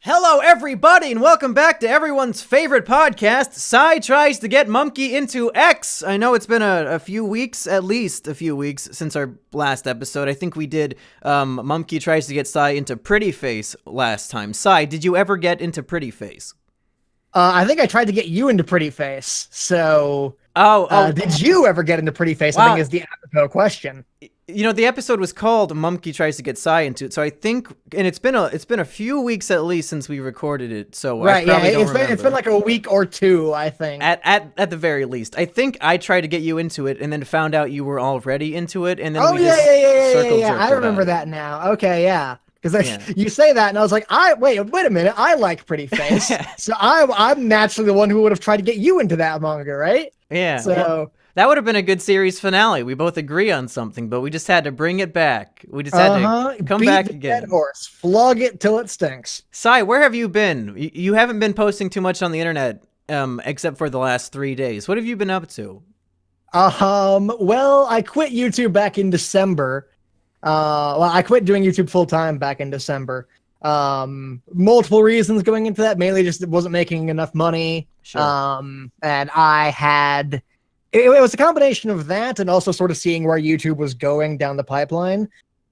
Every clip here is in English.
Hello, everybody, and welcome back to everyone's favorite podcast, SYY Tries to Get Mumkey into X. I know it's been a few weeks, at least a few weeks, since our last episode. I think we did Mumkey Tries to Get SYY into Pretty Face last time. SYY, did you ever get into Pretty Face? I think I tried to get you into Pretty Face, so... Did you ever get into Pretty Face? Wow. I think is the apropos question. You know, the episode was called Mumkey Tries to Get SYY into it, so I think, and it's been a few weeks at least since we recorded it, so right, I probably don't it's been like a week or two, I think. At the very least. I think I tried to get you into it and then found out you were already into it, and then I remember that now. Okay, yeah. Because you say that, and I was like, wait a minute, I like Pretty Face, so I'm naturally the one who would have tried to get you into that manga, right? Yeah. So well, that would have been a good series finale. We both agree on something, but we just had to bring it back. We just had to come back again. Dead horse, flog it till it stinks. SYY, where have you been? You haven't been posting too much on the internet, except for the last 3 days. What have you been up to? Well, I quit YouTube back in December. I quit doing YouTube full time back in December. Multiple reasons going into that, mainly just it wasn't making enough money. Sure. And I had, it was a combination of that and also sort of seeing where YouTube was going down the pipeline.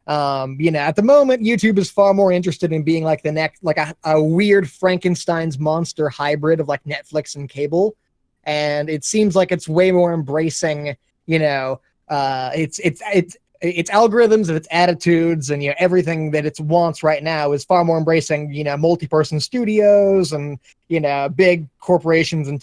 At the moment, YouTube is far more interested in being like the next, like a weird Frankenstein's monster hybrid of like Netflix and cable. And it seems like it's way more embracing, its algorithms and its attitudes and everything that it wants right now is far more embracing multi-person studios and big corporations and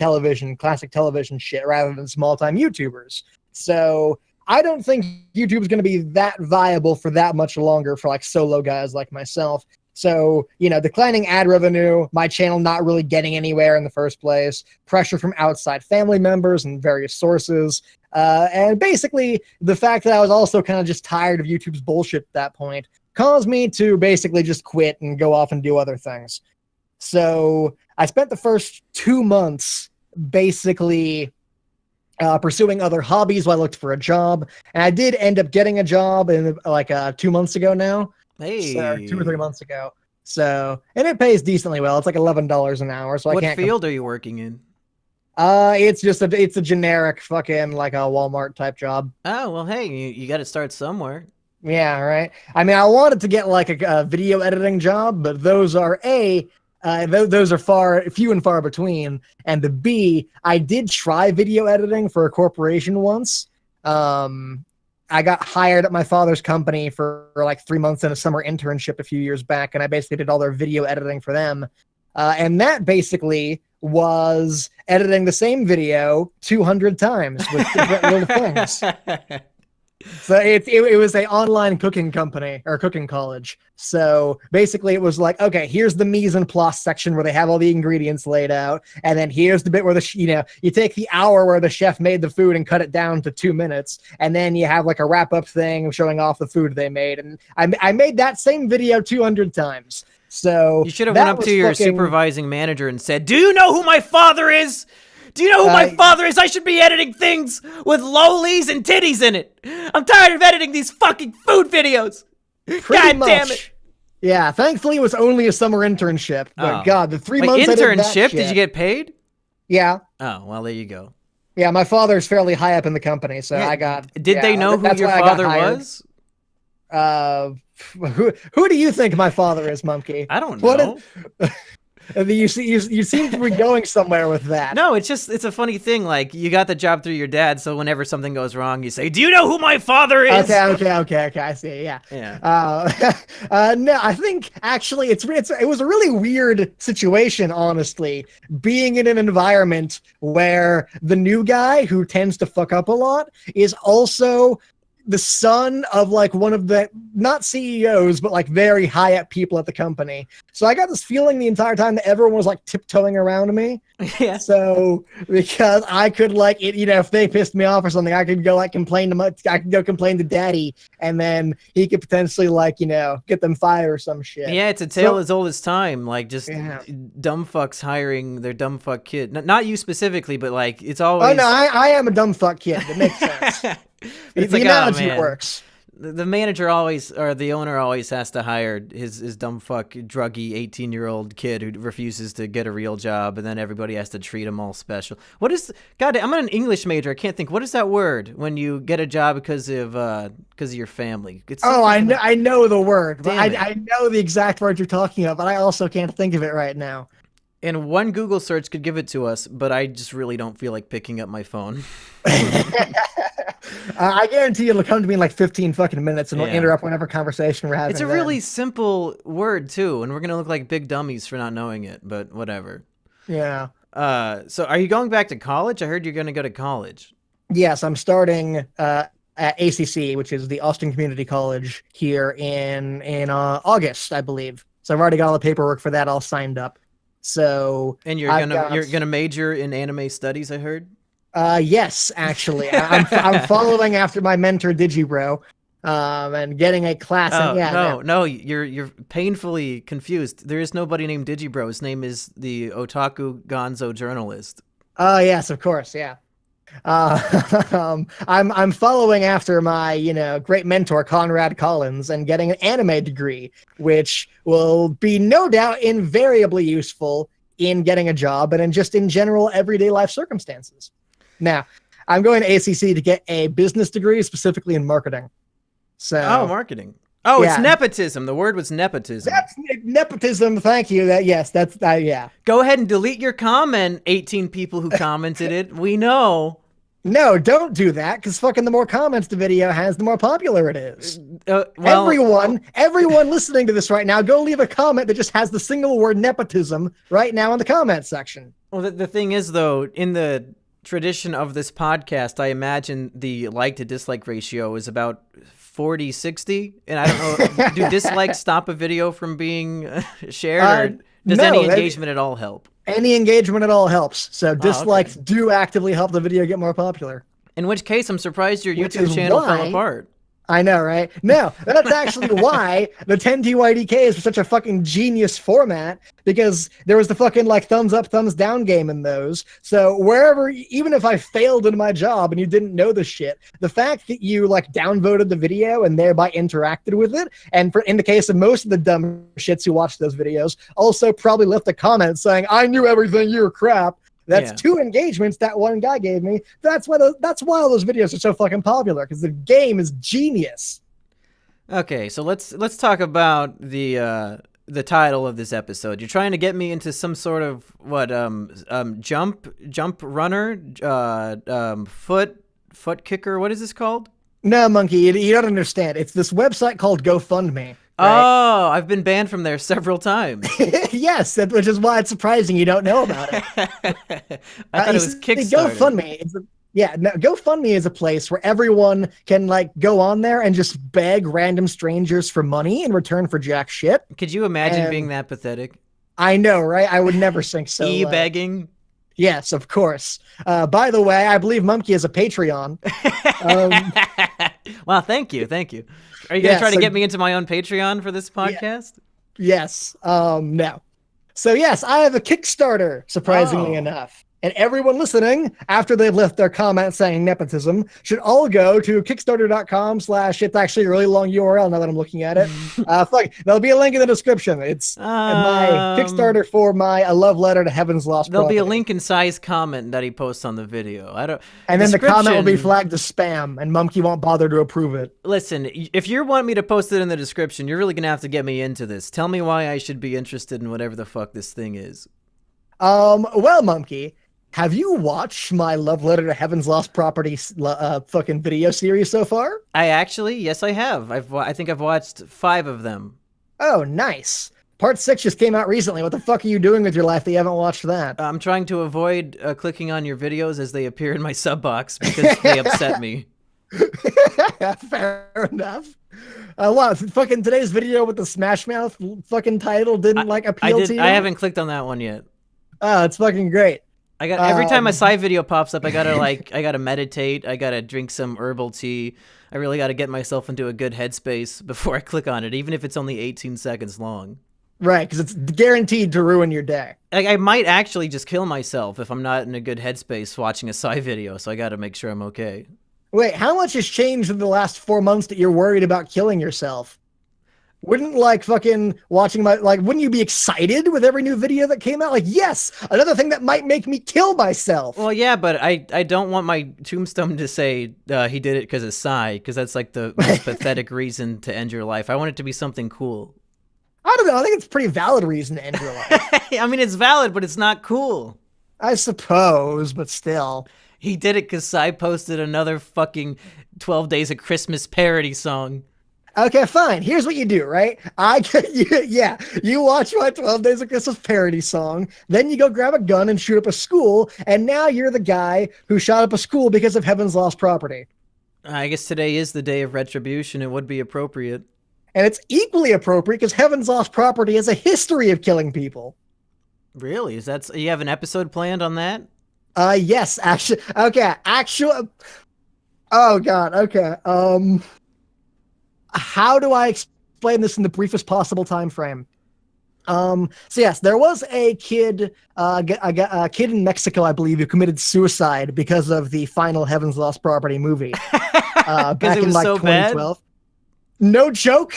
classic television shit rather than small-time YouTubers. So I don't think YouTube is going to be that viable for that much longer for like solo guys like myself. So, declining ad revenue, my channel not really getting anywhere in the first place, pressure from outside family members and various sources, and basically the fact that I was also kind of just tired of YouTube's bullshit at that point caused me to basically just quit and go off and do other things. So I spent the first 2 months basically pursuing other hobbies while I looked for a job, and I did end up getting a job in like 2 months ago now. Hey, so 2 or 3 months ago. So, and it pays decently well. It's like $11 an hour. So what field are you working in? It's a generic fucking like a Walmart type job. Oh, well, hey, you got to start somewhere. Yeah, right. I mean, I wanted to get like a video editing job, but those are those are few and far between. And the B, I did try video editing for a corporation once. I got hired at my father's company for like 3 months in a summer internship a few years back, and I basically did all their video editing for them. And that basically was editing the same video 200 times with different little things. So it was an online cooking company or cooking college. So basically it was like, okay, here's the mise en place section where they have all the ingredients laid out. And then here's the bit where you take the hour where the chef made the food and cut it down to 2 minutes. And then you have like a wrap up thing showing off the food they made. And I made that same video 200 times. So you should have went up to your supervising manager and said, "Do you know who my father is? Do you know who my father is? I should be editing things with lolies and titties in it. I'm tired of editing these fucking food videos. God damn it." Yeah, thankfully it was only a summer internship. But God, the 3 months internship? Did you get paid? Yeah. Oh, well, there you go. Yeah, my father's fairly high up in the company, so I got... Did they know who your father was? Who do you think my father is, Mumkey? I don't know. You seem to be going somewhere with that. No, it's a funny thing. Like, you got the job through your dad, so whenever something goes wrong, you say, "Do you know who my father is?" Okay. I see. Yeah. No, I think actually it was a really weird situation, honestly, being in an environment where the new guy who tends to fuck up a lot is also the son of like one of the not CEOs, but like very high up people at the company. So I got this feeling the entire time that everyone was like tiptoeing around me. Yeah. So because I could like if they pissed me off or something, I could go complain to daddy, and then he could potentially get them fired or some shit. Yeah, it's a tale as old as time. Like just dumb fucks hiring their dumb fuck kid. Not you specifically, but like it's always. Oh no, I am a dumb fuck kid. It makes sense. The analogy works. The manager always, or the owner always has to hire his dumb fuck druggy 18-year-old kid who refuses to get a real job, and then everybody has to treat him all special. What is? God, I'm an English major. I can't think. What is that word when you get a job because of your family? I know the word. Damn it. I know the exact word you're talking about, but I also can't think of it right now. And one Google search could give it to us, but I just really don't feel like picking up my phone. I guarantee it'll come to me in like 15 fucking minutes, and we'll Yeah. interrupt whatever conversation we're having. It's a then. really simple word too, and we're gonna look like big dummies for not knowing it, but whatever. Yeah. So are you going back to college? I heard you're gonna go to college. Yes, I'm starting at ACC, which is the Austin Community College here in August, I believe. So I've already got all the paperwork for that all signed up. So And you're gonna major in anime studies, I heard. Yes, actually, I'm following after my mentor Digibro, and getting a class. Oh, and no, you're painfully confused. There is nobody named Digibro. His name is the Otaku Gonzo journalist. Oh yes, of course, yeah. I'm following after my great mentor Conrad Collins and getting an anime degree, which will be no doubt invariably useful in getting a job and in general everyday life circumstances. Now, I'm going to ACC to get a business degree, specifically in marketing. So, Marketing. Oh, yeah. It's nepotism. The word was nepotism. That's nepotism. Thank you. That's yeah. Go ahead and delete your comment, 18 people who commented it. We know. No, don't do that, because fucking the more comments the video has, the more popular it is. Everyone listening to this right now, go leave a comment that just has the single word nepotism right now in the comment section. Well, the thing is, though, in the tradition of this podcast, I imagine the like to dislike ratio is about 40-60, and I don't know, do dislikes stop a video from being shared, or does any engagement at all help? Any engagement at all helps. So dislikes do actively help the video get more popular. In which case, I'm surprised your YouTube channel fell apart. I know, right? No, that's actually why the 10TYDK is such a fucking genius format, because there was the fucking thumbs up, thumbs down game in those. So wherever, even if I failed in my job and you didn't know the shit, the fact that you downvoted the video and thereby interacted with it, and in the case of most of the dumb shits who watched those videos, also probably left a comment saying, "I knew everything, you're crap." That's 2 engagements that one guy gave me. That's why all those videos are so fucking popular, because the game is genius. Okay, so let's talk about the title of this episode. You're trying to get me into some sort of jump runner, foot kicker. What is this called? No, Monkey, you don't understand. It's this website called GoFundMe. Right? Oh, I've been banned from there several times. Yes, which is why it's surprising you don't know about it. I thought it was Kickstarter. GoFundMe is a place where everyone can go on there and just beg random strangers for money in return for jack shit. Could you imagine being that pathetic? I know, right? I would never sink so low. E-begging? Yes, of course. By the way, I believe Mumkey has a Patreon. Wow, thank you. Are you going to try to get me into my own Patreon for this podcast? Yes. No. So yes, I have a Kickstarter, surprisingly enough. And everyone listening, after they've left their comment saying nepotism, should all go to kickstarter.com/ it's actually a really long URL now that I'm looking at it. There'll be a link in the description. It's my Kickstarter for my love letter to Heaven's Lost There'll Property. be a link in Sai's comment that he posts on the video. And then the comment will be flagged as spam, and Mumkey won't bother to approve it. Listen, if you want me to post it in the description, you're really going to have to get me into this. Tell me why I should be interested in whatever the fuck this thing is. Well, Mumkey, have you watched my Love Letter to Heaven's Lost Property fucking video series so far? Yes, I have. I think I've watched 5 of them. Oh, nice. Part 6 just came out recently. What the fuck are you doing with your life that you haven't watched that? I'm trying to avoid clicking on your videos as they appear in my sub box because they upset me. Fair enough. What, fucking today's video with the Smash Mouth fucking title didn't appeal to you? I haven't clicked on that one yet. Oh, it's fucking great. Every time a side video pops up, I gotta meditate. I gotta drink some herbal tea. I really gotta get myself into a good headspace before I click on it, even if it's only 18 seconds long. Right, because it's guaranteed to ruin your day. I might actually just kill myself if I'm not in a good headspace watching a side video, so I gotta make sure I'm okay. Wait, how much has changed in the last 4 months that you're worried about killing yourself? Wouldn't like fucking watching wouldn't you be excited with every new video that came out? Like, yes, another thing that might make me kill myself. Well, yeah, but I don't want my tombstone to say he did it because of SYY, because that's like the most pathetic reason to end your life. I want it to be something cool. I don't know. I think it's a pretty valid reason to end your life. I mean, it's valid, but it's not cool. I suppose, but still. He did it because SYY posted another fucking 12 Days of Christmas parody song. Okay, fine. Here's what you do, right? You watch my 12 Days of Christmas parody song, then you go grab a gun and shoot up a school, and now you're the guy who shot up a school because of Heaven's Lost Property. I guess today is the day of retribution. It would be appropriate. And it's equally appropriate because Heaven's Lost Property has a history of killing people. Really? You have an episode planned on that? Yes, actually. Okay, oh god, okay. How do I explain this in the briefest possible time frame? So yes, there was a kid in Mexico, I believe, who committed suicide because of the final Heaven's Lost Property movie back in like 2012. Bad? No joke,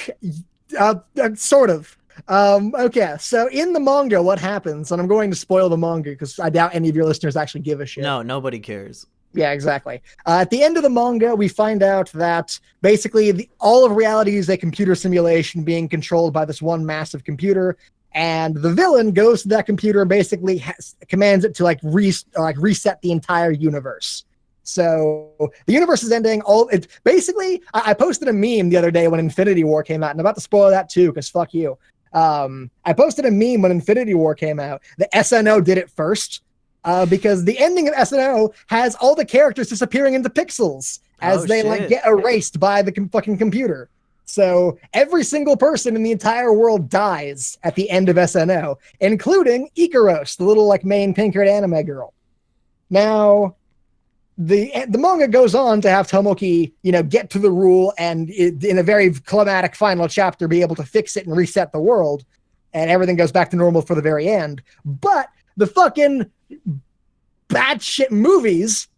sort of. Okay, so in the manga, what happens? And I'm going to spoil the manga because I doubt any of your listeners actually give a shit. No, nobody cares. Yeah, exactly. At the end of the manga, we find out that basically all of reality is a computer simulation being controlled by this one massive computer, and the villain goes to that computer and basically commands it to reset the entire universe. So the universe is ending. I posted a meme the other day when Infinity War came out, and I'm about to spoil that too because fuck you. I posted a meme when Infinity War came out. The SNO did it first. Because the ending of SNO has all the characters disappearing into pixels as they get erased by the fucking computer. So every single person in the entire world dies at the end of SNO, including Ikaros, the little main pink-haired anime girl. Now, the manga goes on to have Tomoki, get to the rule and in a very climatic final chapter be able to fix it and reset the world, and everything goes back to normal for the very end. But the fucking batshit movies,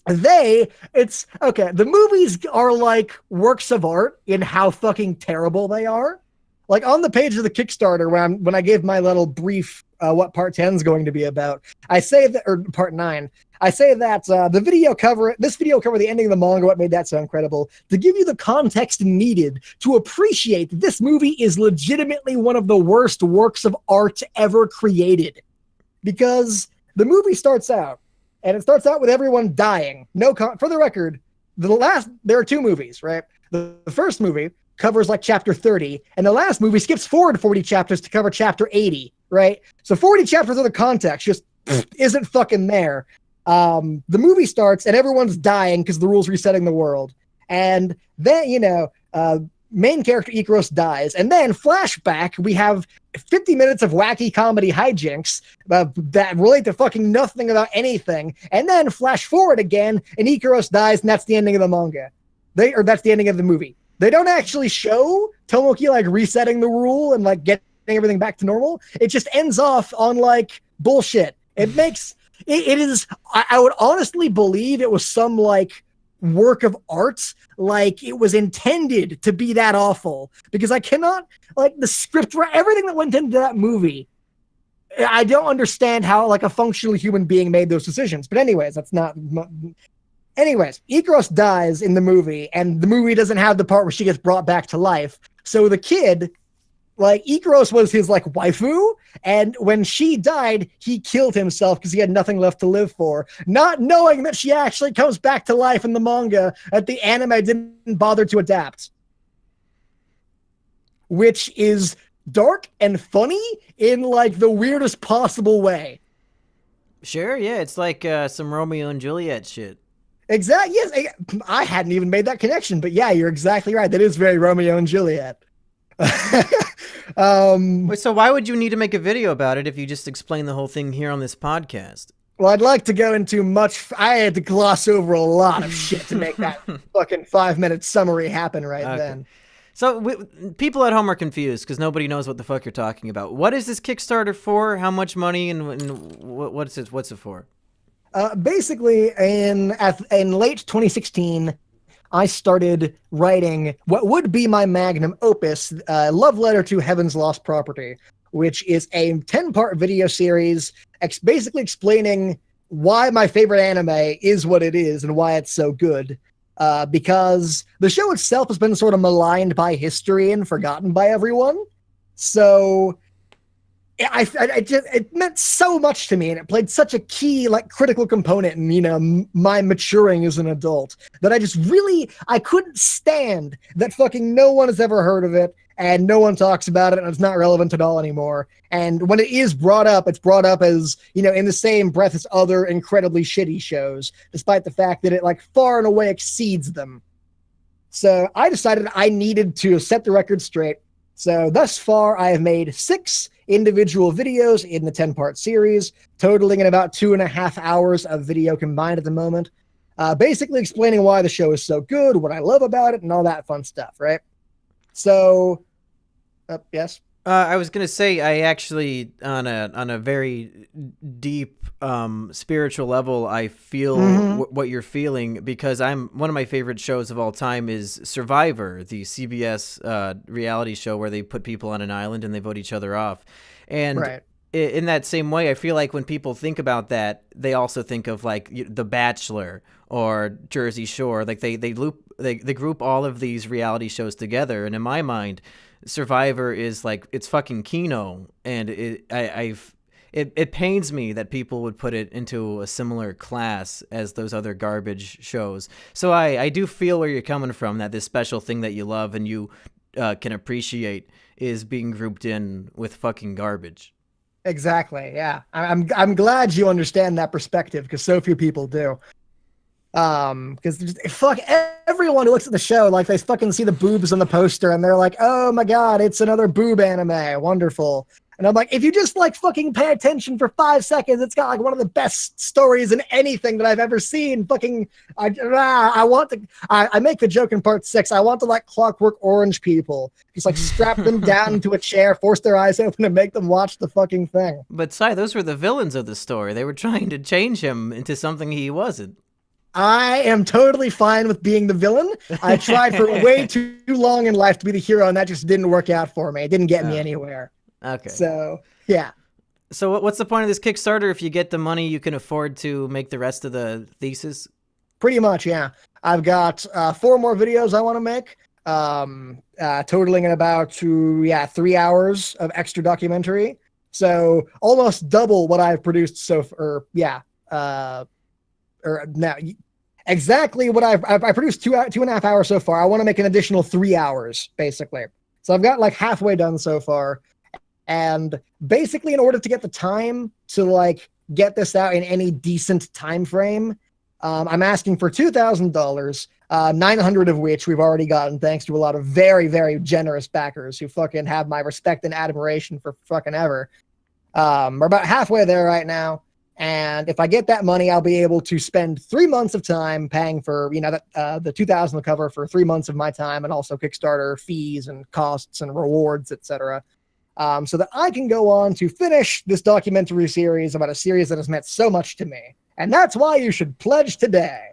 the movies are like works of art in how fucking terrible they are. Like on the page of the Kickstarter, when I gave my little brief what part 10 is going to be about, I say that, or part 9, I say that this video cover, the ending of the manga, what made that so incredible, to give you the context needed to appreciate that this movie is legitimately one of the worst works of art ever created. Because the movie starts out, and it starts out with everyone dying. For the record, there are 2 movies, right? The first movie covers chapter 30, and the last movie skips forward 40 chapters to cover chapter 80, right? So 40 chapters of the context just isn't fucking there. The movie starts, and everyone's dying because the rule's resetting the world. And then, main character Ikaros dies, and then flashback, we have 50 minutes of wacky comedy hijinks that relate to fucking nothing about anything, and then flash forward again, and Ikaros dies, and that's the ending of the manga. That's the ending of the movie. They don't actually show Tomoki resetting the rule and getting everything back to normal. It just ends off on bullshit. It is. I would honestly believe it was some work of art, it was intended to be that awful, because I cannot the script, everything that went into that movie. I don't understand how a functional human being made those decisions. But anyways, Ikaros dies in the movie, and the movie doesn't have the part where she gets brought back to life. So the kid, Ikaros was his waifu, and when she died, he killed himself because he had nothing left to live for, not knowing that she actually comes back to life in the manga that the anime didn't bother to adapt. Which is dark and funny in the weirdest possible way. Sure, yeah, it's some Romeo and Juliet shit. Exactly. Yes, I hadn't even made that connection, but yeah, you're exactly right. That is very Romeo and Juliet. Wait, so why would you need to make a video about it if you just explain the whole thing here on this podcast? Well, I'd like to go into I had to gloss over a lot of shit to make that fucking 5-minute summary happen then. So people at home are confused because nobody knows what the fuck you're talking about. What is this Kickstarter for? How much money and what's it for? Basically, in late 2016, I started writing what would be my magnum opus, Love Letter to Heaven's Lost Property, which is a 10-part video series basically explaining why my favorite anime is what it is and why it's so good. Because the show itself has been sort of maligned by history and forgotten by everyone. So it meant so much to me, and it played such a key, like, critical component in, my maturing as an adult, that I couldn't stand that fucking no one has ever heard of it, and no one talks about it, and it's not relevant at all anymore. And when it is brought up, it's brought up as, in the same breath as other incredibly shitty shows, despite the fact that it, like, far and away exceeds them. So I decided I needed to set the record straight. So thus far, I have made 6 individual videos in the 10-part series, totaling in about 2.5 hours of video combined at the moment, basically explaining why the show is so good, what I love about it, and all that fun stuff, right? So, yes? I was gonna say, I actually, on a very deep spiritual level, I feel what you're feeling, because one of my favorite shows of all time is Survivor, the CBS reality show where they put people on an island and they vote each other off. And Right. in that same way, I feel like when people think about that, they also think of like The Bachelor or Jersey Shore. Like they group all of these reality shows together, and in my mind, Survivor is like, it's fucking Kino, and it pains me that people would put it into a similar class as those other garbage shows. So I do feel where you're coming from, that this special thing that you love and you can appreciate is being grouped in with fucking garbage. Exactly. Yeah. I'm glad you understand that perspective, because so few people do. Because fuck everyone who looks at the show, like, they fucking see the boobs on the poster and they're like, oh my god, it's another boob anime, wonderful. And I'm like, if you just like fucking pay attention for 5 seconds, it's got like one of the best stories in anything that I've ever seen. Fucking, I make the joke in part 6. I want to, like, Clockwork Orange people, just like strap them down into a chair, force their eyes open, and make them watch the fucking thing. But Sai, those were the villains of the story. They were trying to change him into something he wasn't. I am totally fine with being the villain. I tried for way too long in life to be the hero, and that just didn't work out for me. It didn't get me anywhere. Okay. So, yeah. So what's the point of this Kickstarter? If you get the money, you can afford to make the rest of the thesis? Pretty much, yeah. I've got 4 more videos I want to make, totaling in about 3 hours of extra documentary. So almost double what I've produced so far. Exactly what I produced 2.5 hours so far. I want to make an additional 3 hours, basically. So I've got like halfway done so far. And basically, in order to get the time to like get this out in any decent time frame, I'm asking for $2,000, 900 of which we've already gotten thanks to a lot of very, very generous backers who fucking have my respect and admiration for fucking ever. We're about halfway there right now. And if I get that money, I'll be able to spend 3 months of time paying for, the 2,000 will cover for 3 months of my time, and also Kickstarter fees and costs and rewards, etc. So that I can go on to finish this documentary series about a series that has meant so much to me. And that's why you should pledge today.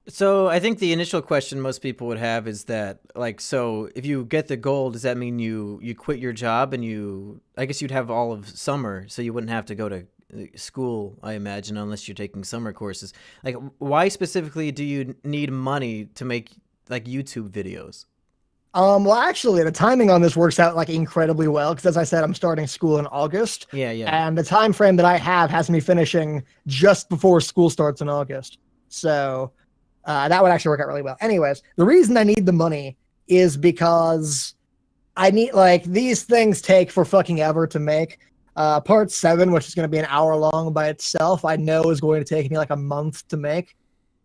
So I think the initial question most people would have is that, like, so if you get the goal, does that mean you quit your job and I guess you'd have all of summer, so you wouldn't have to go to school, I imagine, unless you're taking summer courses. Like, why specifically do you need money to make like YouTube videos? Well, actually, the timing on this works out like incredibly well, because as I said, I'm starting school in August. Yeah. And the time frame that I have has me finishing just before school starts in August. So that would actually work out really well. Anyways, the reason I need the money is because I need, like, these things take for fucking ever to make. Part 7, which is going to be an hour long by itself, I know is going to take me like a month to make.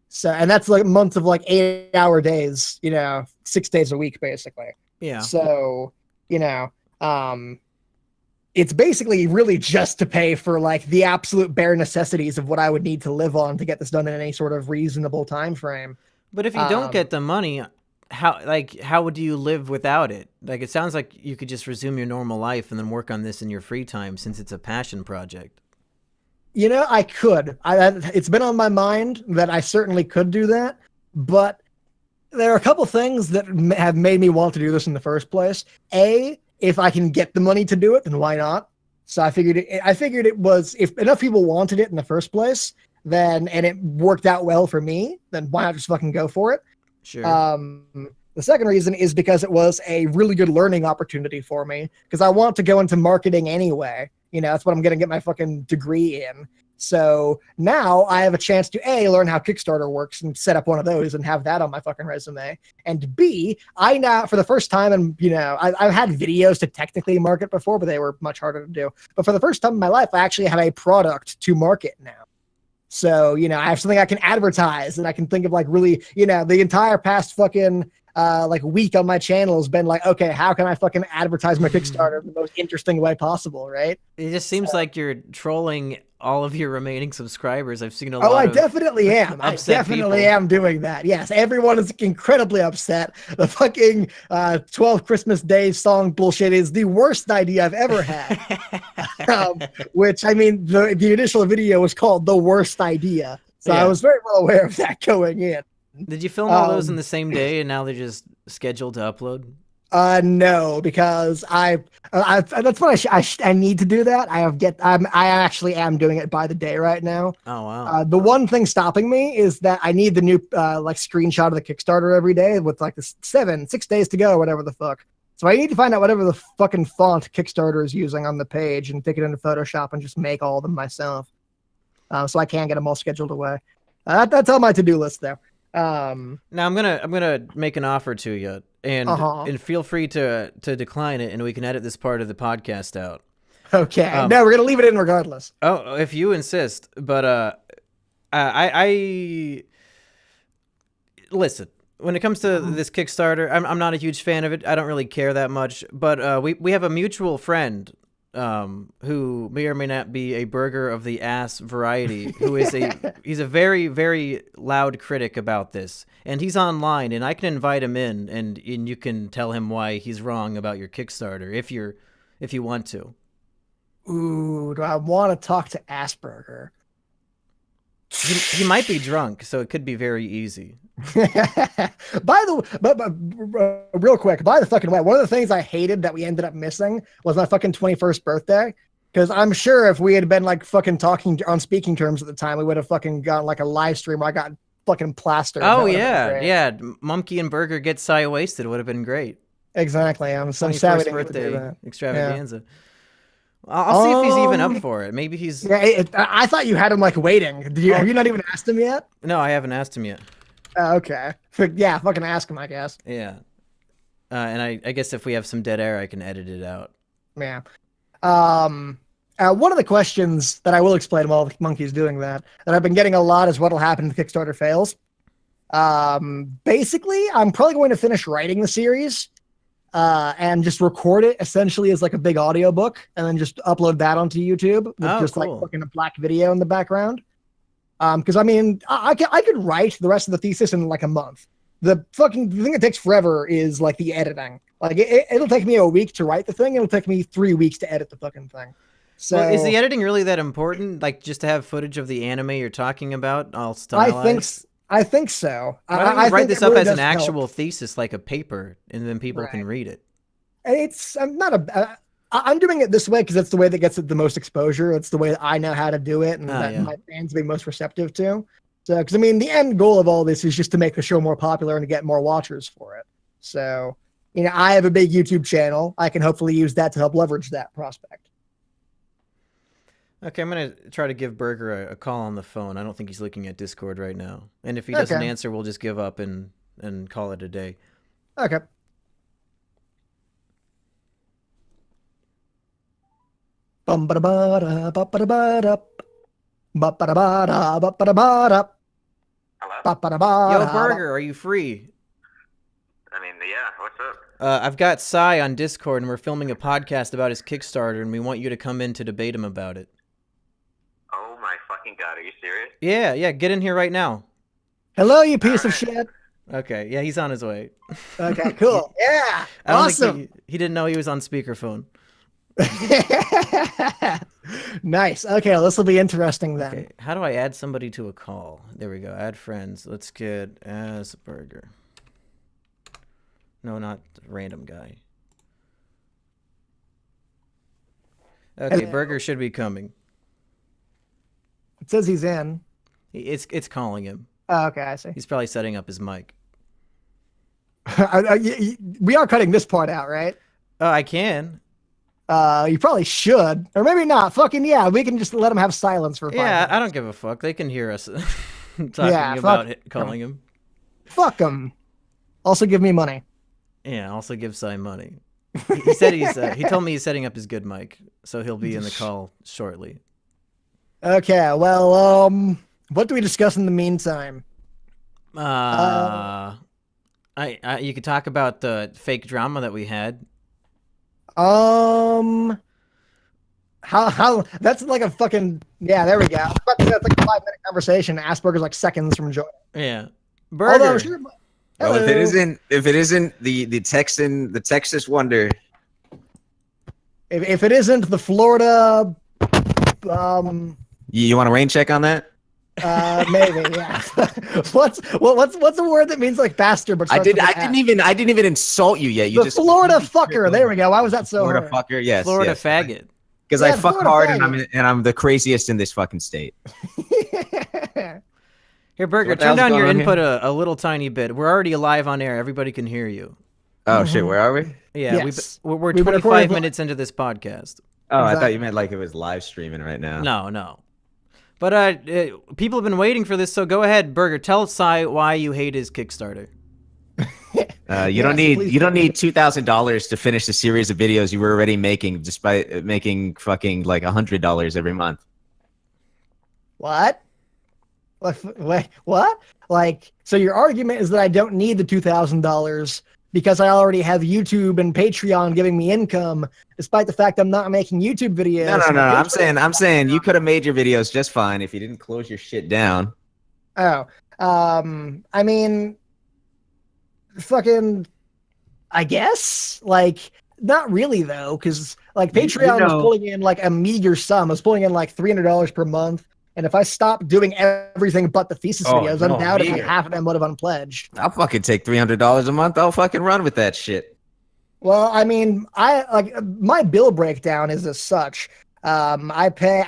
So, and that's like a month of like 8-hour days, 6 days a week, basically. Yeah. So, it's basically really just to pay for like the absolute bare necessities of what I would need to live on to get this done in any sort of reasonable time frame. But if you don't get the money, how would you live without it? Like, it sounds like you could just resume your normal life and then work on this in your free time, since it's a passion project. You know, I could. It's been on my mind that I certainly could do that, but there are a couple things that have made me want to do this in the first place. A, if I can get the money to do it, then why not? So I figured it was, if enough people wanted it in the first place, then and it worked out well for me, then why not just fucking go for it? Sure. The second reason is because it was a really good learning opportunity for me, because I want to go into marketing anyway. You know, that's what I'm going to get my fucking degree in. So now I have a chance to A, learn how Kickstarter works and set up one of those and have that on my fucking resume. And B, I now, for the first time, and you know, I've had videos to technically market before, but they were much harder to do. But for the first time in my life, I actually have a product to market now. So, you know, I have something I can advertise, and I can think of like really, you know, the entire past fucking like week on my channel has been like, okay, how can I fucking advertise my Kickstarter in the most interesting way possible, right? It just seems like you're trolling all of your remaining subscribers. I've seen a Oh, lot I of definitely am. I definitely people. am doing that. Yes, everyone is incredibly upset. The fucking 12 Christmas Days song bullshit is the worst idea I've ever had. Which, I mean, the initial video was called The Worst Idea. So I was very well aware of that going in. Did you film all those in the same day and now they're just scheduled to upload? No, because that's what I need to do that. I actually am doing it by the day right now. Oh, wow. The one thing stopping me is that I need the new like screenshot of the Kickstarter every day with like the 6 days to go, whatever the fuck. So I need to find out whatever the fucking font Kickstarter is using on the page and take it into Photoshop and just make all of them myself. So I can get them all scheduled away. That's on my to-do list there. Now I'm gonna make an offer to you, and feel free to decline it, and we can edit this part of the podcast out. Okay. No, we're gonna leave it in regardless. Oh, if you insist. But I listen. When it comes to this Kickstarter, I'm not a huge fan of it. I don't really care that much. But we have a mutual friend who may or may not be a burger of the ass variety, who is he's a very, very loud critic about this, and he's online, and I can invite him in, and you can tell him why he's wrong about your Kickstarter if you want to. Ooh, do I want to talk to ASSBURGER? He might be drunk, so it could be very easy. Real quick, by the fucking way, one of the things I hated that we ended up missing was my fucking 21st birthday. Because I'm sure if we had been like fucking talking on speaking terms at the time, we would have fucking gotten like a live stream where I got fucking plastered. Oh yeah. Monkey and Burger get SYY wasted would have been great. Exactly. I'm some 21st birthday extravaganza. Yeah. I'll see if he's even up for it. Maybe he's. Yeah, I thought you had him like waiting. Have you not even asked him yet? No, I haven't asked him yet. Okay. Yeah, fucking ask him, I guess. Yeah. And I guess if we have some dead air, I can edit it out. Yeah. One of the questions that I will explain while the monkey's doing that I've been getting a lot is what'll happen if Kickstarter fails. Basically, I'm probably going to finish writing the series. And just record it essentially as like a big audiobook and then just upload that onto YouTube with like fucking a black video in the background. Because I mean, I could write the rest of the thesis in like a month. The thing that takes forever is like the editing. Like it'll take me a week to write the thing. It'll take me 3 weeks to edit the fucking thing. So well, is the editing really that important? Like just to have footage of the anime you're talking about all stylized? I think so. Why don't you write this up as an actual thesis, like a paper, and then people can read it? I'm doing it this way because that's the way that gets it the most exposure. It's the way that I know how to do it and that my fans will be most receptive to. So, because I mean, the end goal of all this is just to make the show more popular and to get more watchers for it. So, you know, I have a big YouTube channel. I can hopefully use that to help leverage that prospect. Okay, I'm going to try to give Burger a call on the phone. I don't think he's looking at Discord right now. And if he doesn't answer, we'll just give up and call it a day. Okay. Hello? Yo, Burger, are you free? I mean, yeah, what's up? I've got SYY on Discord, and we're filming a podcast about his Kickstarter, and we want you to come in to debate him about it. Oh my fucking god, are you serious? Yeah, get in here right now. Hello, you piece of shit. Okay, yeah, he's on his way. Okay, cool. Yeah, I don't awesome. think he didn't know he was on speakerphone. Nice. Okay, well, this will be interesting then. Okay, how do I add somebody to a call? There we go. Add friends. Let's get ASSBURGER. No, not random guy. Okay, Burger should be coming. It says he's in. It's calling him. Oh, okay, I see. He's probably setting up his mic. We are cutting this part out, right? I can. You probably should, or maybe not. Fucking yeah, we can just let him have silence for 5 minutes. I don't give a fuck. They can hear us talking about calling him. Fuck him. Also, give me money. Yeah, also give Cy money. He said he told me he's setting up his good mic, so he'll be in the call shortly. Okay, well, what do we discuss in the meantime? You could talk about the fake drama that we had. How that's like a fucking there we go. That's like a 5-minute conversation. Asperger's like seconds from joining. Yeah, Burger. Although, sure, well, if it isn't the Texas Wonder, if it isn't the Florida, you want a rain check on that? Maybe, yeah. what's a word that means like bastard? But I didn't even insult you yet. The Florida fucker. There we go. Why was that so Florida hard? fucker? Yes. Florida yes. faggot. Because I fuck hard and I'm the craziest in this fucking state. Here, Burger, turn down your input a little tiny bit. We're already live on air. Everybody can hear you. Oh shit, where are we? Yeah, yes. we're 25 minutes into this podcast. Oh, exactly. I thought you meant like it was live streaming right now. No. But people have been waiting for this, so go ahead, Burger. Tell Cy why you hate his Kickstarter. You don't need $2,000 to finish the series of videos you were already making, despite making fucking like $100 every month. What? Wait, what? Like, so your argument is that I don't need the $2,000 because I already have YouTube and Patreon giving me income, despite the fact I'm not making YouTube videos. No. I'm saying you could have made your videos just fine if you didn't close your shit down. Oh, I mean, fucking, I guess, like, not really though, because like Patreon was pulling in like a meager sum. I was pulling in like $300 per month. And if I stopped doing everything but the thesis videos, undoubtedly half of them would have unpledged. I'll fucking take $300 a month. I'll fucking run with that shit. Well, I mean, my bill breakdown is as such. I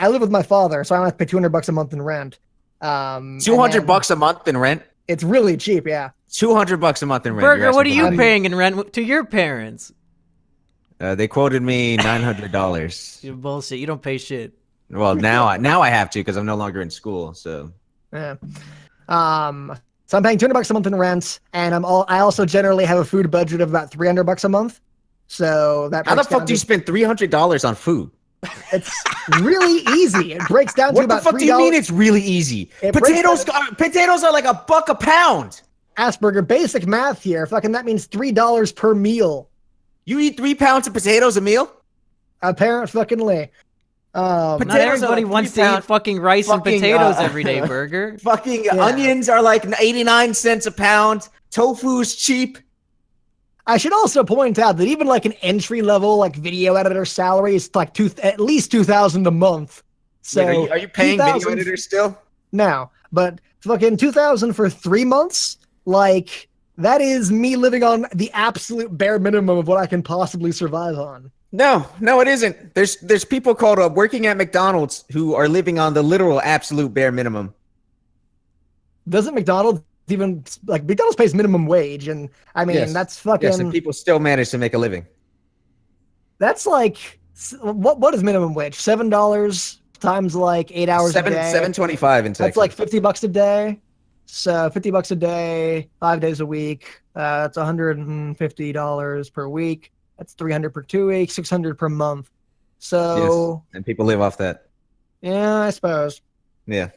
live with my father, so I only have to pay $200 a month in rent. $200 a month in rent? It's really cheap, yeah. $200 a month in rent. Burger, what are you paying in rent to your parents? They quoted me $900. You're bullshit. You don't pay shit. Well, now I have to because I'm no longer in school. So, yeah. So I'm paying $200 a month in rent, and I also generally have a food budget of about $300 a month. So that how the fuck do you spend $300 on food? It's really easy. It breaks down to about $3. What the fuck do you mean it's really easy? Potatoes are like $1 a pound. Asperger, basic math here. Fucking that means $3 per meal. You eat 3 pounds of potatoes a meal? Apparently. Not everybody wants to eat fucking rice and potatoes every day, Burger. Fucking onions are like 89 cents a pound. Tofu's cheap. I should also point out that even like an entry level like video editor salary is like at least $2,000 a month. So wait, are you paying video editors still? No, but fucking $2,000 for 3 months, like that is me living on the absolute bare minimum of what I can possibly survive on. No, it isn't. There's people called working at McDonald's who are living on the literal absolute bare minimum. Doesn't McDonald's even like McDonald's pays minimum wage, and I mean that's fucking. Yes, and people still manage to make a living. That's like what is minimum wage? $7 times like 8 hours a day. $7.25 in Texas. That's like $50 a day. So $50 a day, 5 days a week. That's $150 per week. That's $300 per 2 weeks, $600 per month. So, yes. And people live off that. Yeah, I suppose. Yeah.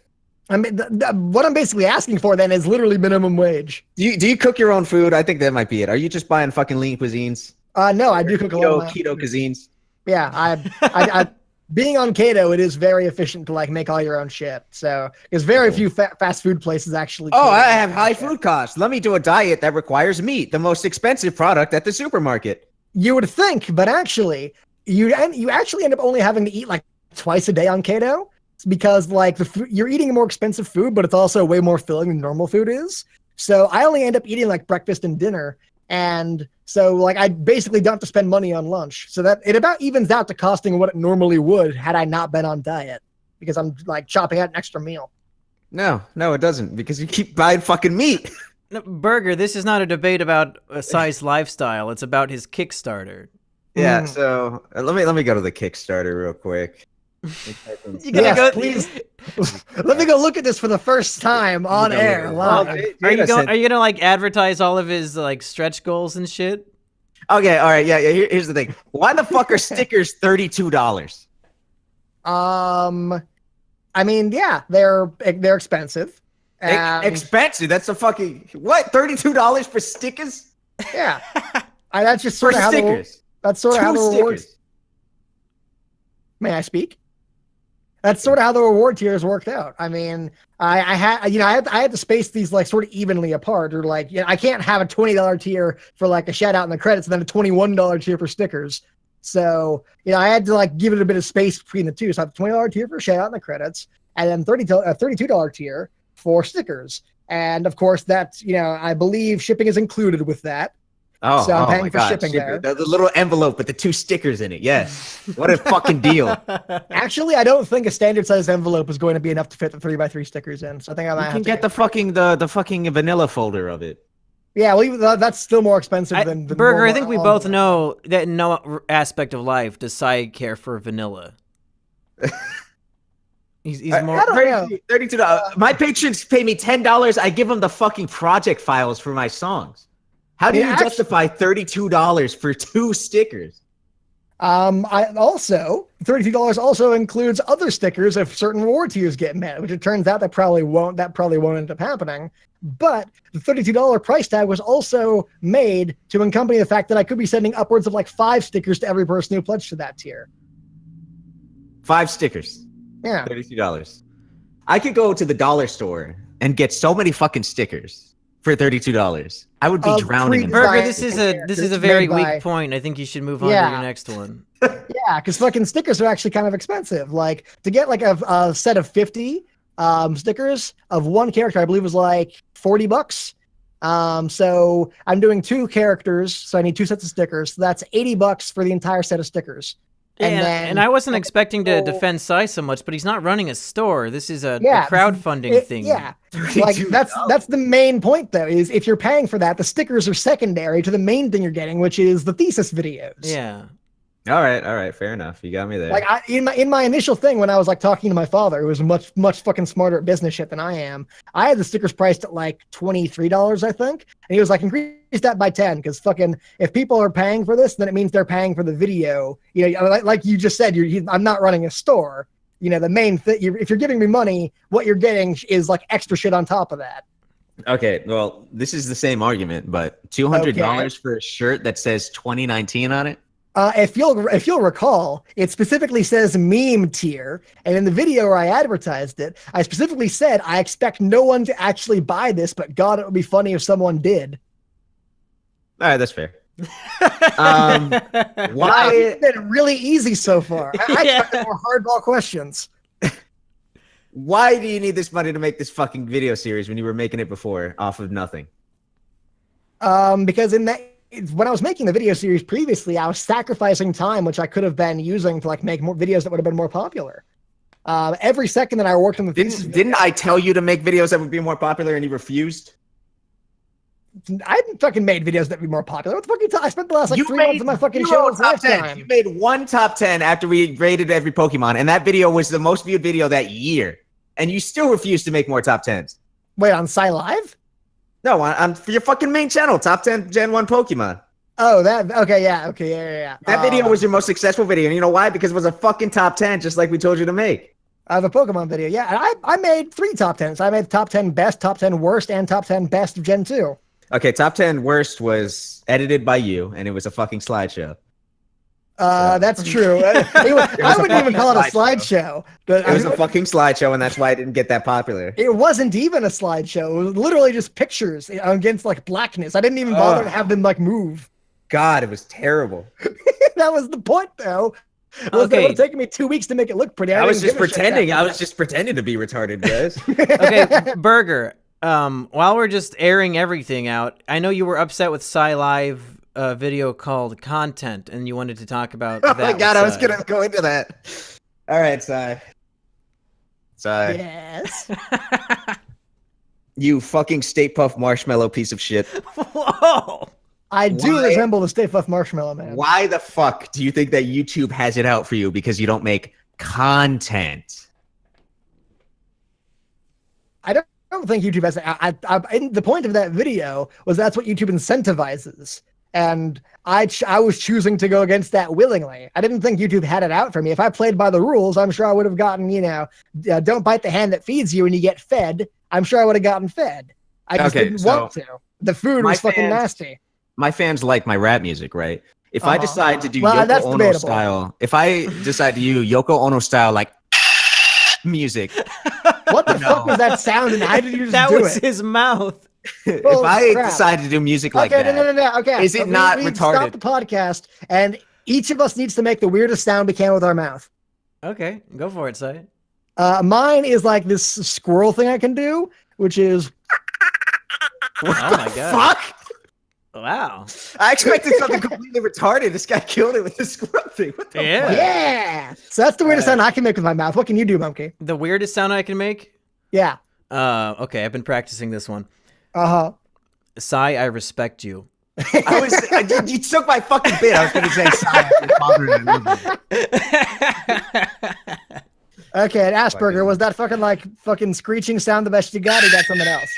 I mean, what I'm basically asking for then is literally minimum wage. Do you cook your own food? I think that might be it. Are you just buying fucking lean cuisines? No, I do cook a lot of keto cuisines. Yeah, I being on keto, it is very efficient to like make all your own shit. So, because very few fast food places actually. Oh, I have high food costs. Let me do a diet that requires meat, the most expensive product at the supermarket. You would think, but actually, you actually end up only having to eat like twice a day on keto. It's because like you're eating more expensive food, but it's also way more filling than normal food is. So I only end up eating like breakfast and dinner. And so like I basically don't have to spend money on lunch. So that it about evens out to costing what it normally would had I not been on diet, because I'm like chopping out an extra meal. No, it doesn't, because you keep buying fucking meat. No, Burger, this is not a debate about SYY's lifestyle. It's about his Kickstarter. Yeah, so let me go to the Kickstarter real quick. You gonna go? Please. Let me go look at this for the first time on air live. Are you gonna like advertise all of his like stretch goals and shit? Okay, all right, yeah. Here's the thing. Why the fuck are stickers $32? I mean, yeah, they're expensive. Expensive? That's a fucking what? $32 for stickers? Yeah, that's just sort of how stickers. That's sort of how the rewards. May I speak? That's sort of how the reward tiers worked out. I mean, I had to space these like sort of evenly apart, or like, I can't have a $20 tier for like a shout out in the credits and then a $21 tier for stickers. So, I had to like give it a bit of space between the two. So I have a $20 tier for shout out in the credits, and then $32 tier for stickers. And of course, that's, I believe shipping is included with that. Oh, so I'm paying for shipping there. The little envelope with the 2 stickers in it. Yes. What a fucking deal. Actually, I don't think a standard size envelope is going to be enough to fit the 3x3 stickers in. So I think I might have to get the fucking vanilla folder of it. Yeah, well, that's still more expensive than Burger. I think we both know that in no aspect of life does SYY care for vanilla. He's more $32. My patrons pay me $10. I give them the fucking project files for my songs. How do you justify $32 for 2 stickers? I also $32 also includes other stickers if certain reward tiers get met, which it turns out that probably won't end up happening. But the $32 price tag was also made to accompany the fact that I could be sending upwards of like 5 stickers to every person who pledged to that tier. 5 stickers. Yeah. $32. I could go to the dollar store and get so many fucking stickers for $32. I would be drowning in Burger. This is a very weak point. I think you should move on to your next one. Yeah, because fucking stickers are actually kind of expensive. Like to get like a set of 50 stickers of one character, I believe was like $40. So I'm doing 2 characters, so I need 2 sets of stickers. So that's $80 for the entire set of stickers. And I wasn't expecting to defend SYY so much, but he's not running a store. This is a crowdfunding thing. Yeah, like that's the main point, though. Is if you're paying for that, the stickers are secondary to the main thing you're getting, which is the thesis videos. Yeah. All right, fair enough. You got me there. Like in my initial thing when I was like talking to my father, who was much fucking smarter at business shit than I am, I had the stickers priced at like $23, I think, and he was like, increase that by 10, because fucking if people are paying for this, then it means they're paying for the video. Like you just said, I'm not running a store. The main thing, if you're giving me money, what you're getting is like extra shit on top of that. Okay, well, this is the same argument, but $200 for a shirt that says 2019 on it. If you'll recall, it specifically says meme tier, and in the video where I advertised it, I specifically said I expect no one to actually buy this, but God, it would be funny if someone did. All right, that's fair. Why? It's been really easy so far. I expected more hardball questions. Why do you need this money to make this fucking video series when you were making it before off of nothing? Because when I was making the video series previously, I was sacrificing time, which I could have been using to like make more videos that would have been more popular. Every second that I worked on the didn't I tell you to make videos that would be more popular and you refused? I hadn't fucking made videos that would be more popular. What the fuck I spent the last 3 months of my fucking show's lifetime. You made 1 top 10 after we rated every Pokemon, and that video was the most viewed video that year. And you still refused to make more top 10s. Wait, on SYY Live? No, on your fucking main channel, top 10 Gen 1 Pokemon. Oh, yeah. That video was your most successful video, and you know why? Because it was a fucking top 10, just like we told you to make. I have a Pokemon video, yeah. I made 3 top 10s. I made top 10 best, top 10 worst, and top 10 best of Gen 2. Okay, top 10 worst was edited by you, and it was a fucking slideshow. That's true. I wouldn't even call it a slideshow. It was a fucking slideshow, and that's why it didn't get that popular. It wasn't even a slideshow. It was literally just pictures against like blackness. I didn't even bother to have them like move. God, it was terrible. That was the point, though. It would have taken me 2 weeks to make it look pretty. I was just pretending. I was just pretending to be retarded, guys. Okay, Burger. While we're just airing everything out, I know you were upset with SYY video called Content, and you wanted to talk about that. Oh my god, I was gonna go into that. All right, SYY. Yes. You fucking Stay Puft Marshmallow piece of shit. Whoa. I do resemble the Stay Puft Marshmallow Man. Why the fuck do you think that YouTube has it out for you because you don't make content? I don't think YouTube has. The point of that video was that's what YouTube incentivizes, and I was choosing to go against that willingly. I didn't think YouTube had it out for me. If I played by the rules, I'm sure I would have gotten, don't bite the hand that feeds you and you get fed. I'm sure I would have gotten fed. I just didn't want to. The food was fucking nasty. My fans like my rap music, right? If I decide to do Yoko Ono style, if I decide to do Yoko Ono style, like music. What the fuck was that sound and how did you just that do was it? his mouth. If I decide to do music like that, no. Okay, is it not retarded? Stop the podcast, and each of us needs to make the weirdest sound we can with our mouth. Okay, go for it, Sy. Mine is like this squirrel thing I can do, which is. Oh my god! Fuck! Wow. I expected something completely retarded. This guy killed it with the squirrel thing. What the fuck? Yeah. So that's the weirdest sound I can make with my mouth. What can you do, Monkey? The weirdest sound I can make? Yeah. Okay, I've been practicing this one. Sy, I respect you. You took my fucking bit. I was going to say Sy. Okay, and Asperger, was that fucking screeching sound the best you got, or got something else?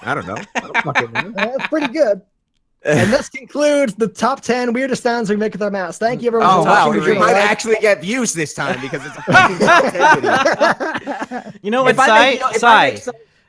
I don't know. I don't fucking know. That's pretty good. And this concludes the top 10 weirdest sounds we make with our mouths. Thank you, everyone. Oh, wow. We We might actually get views this time because it's a fucking top 10 video. You know what, Sy?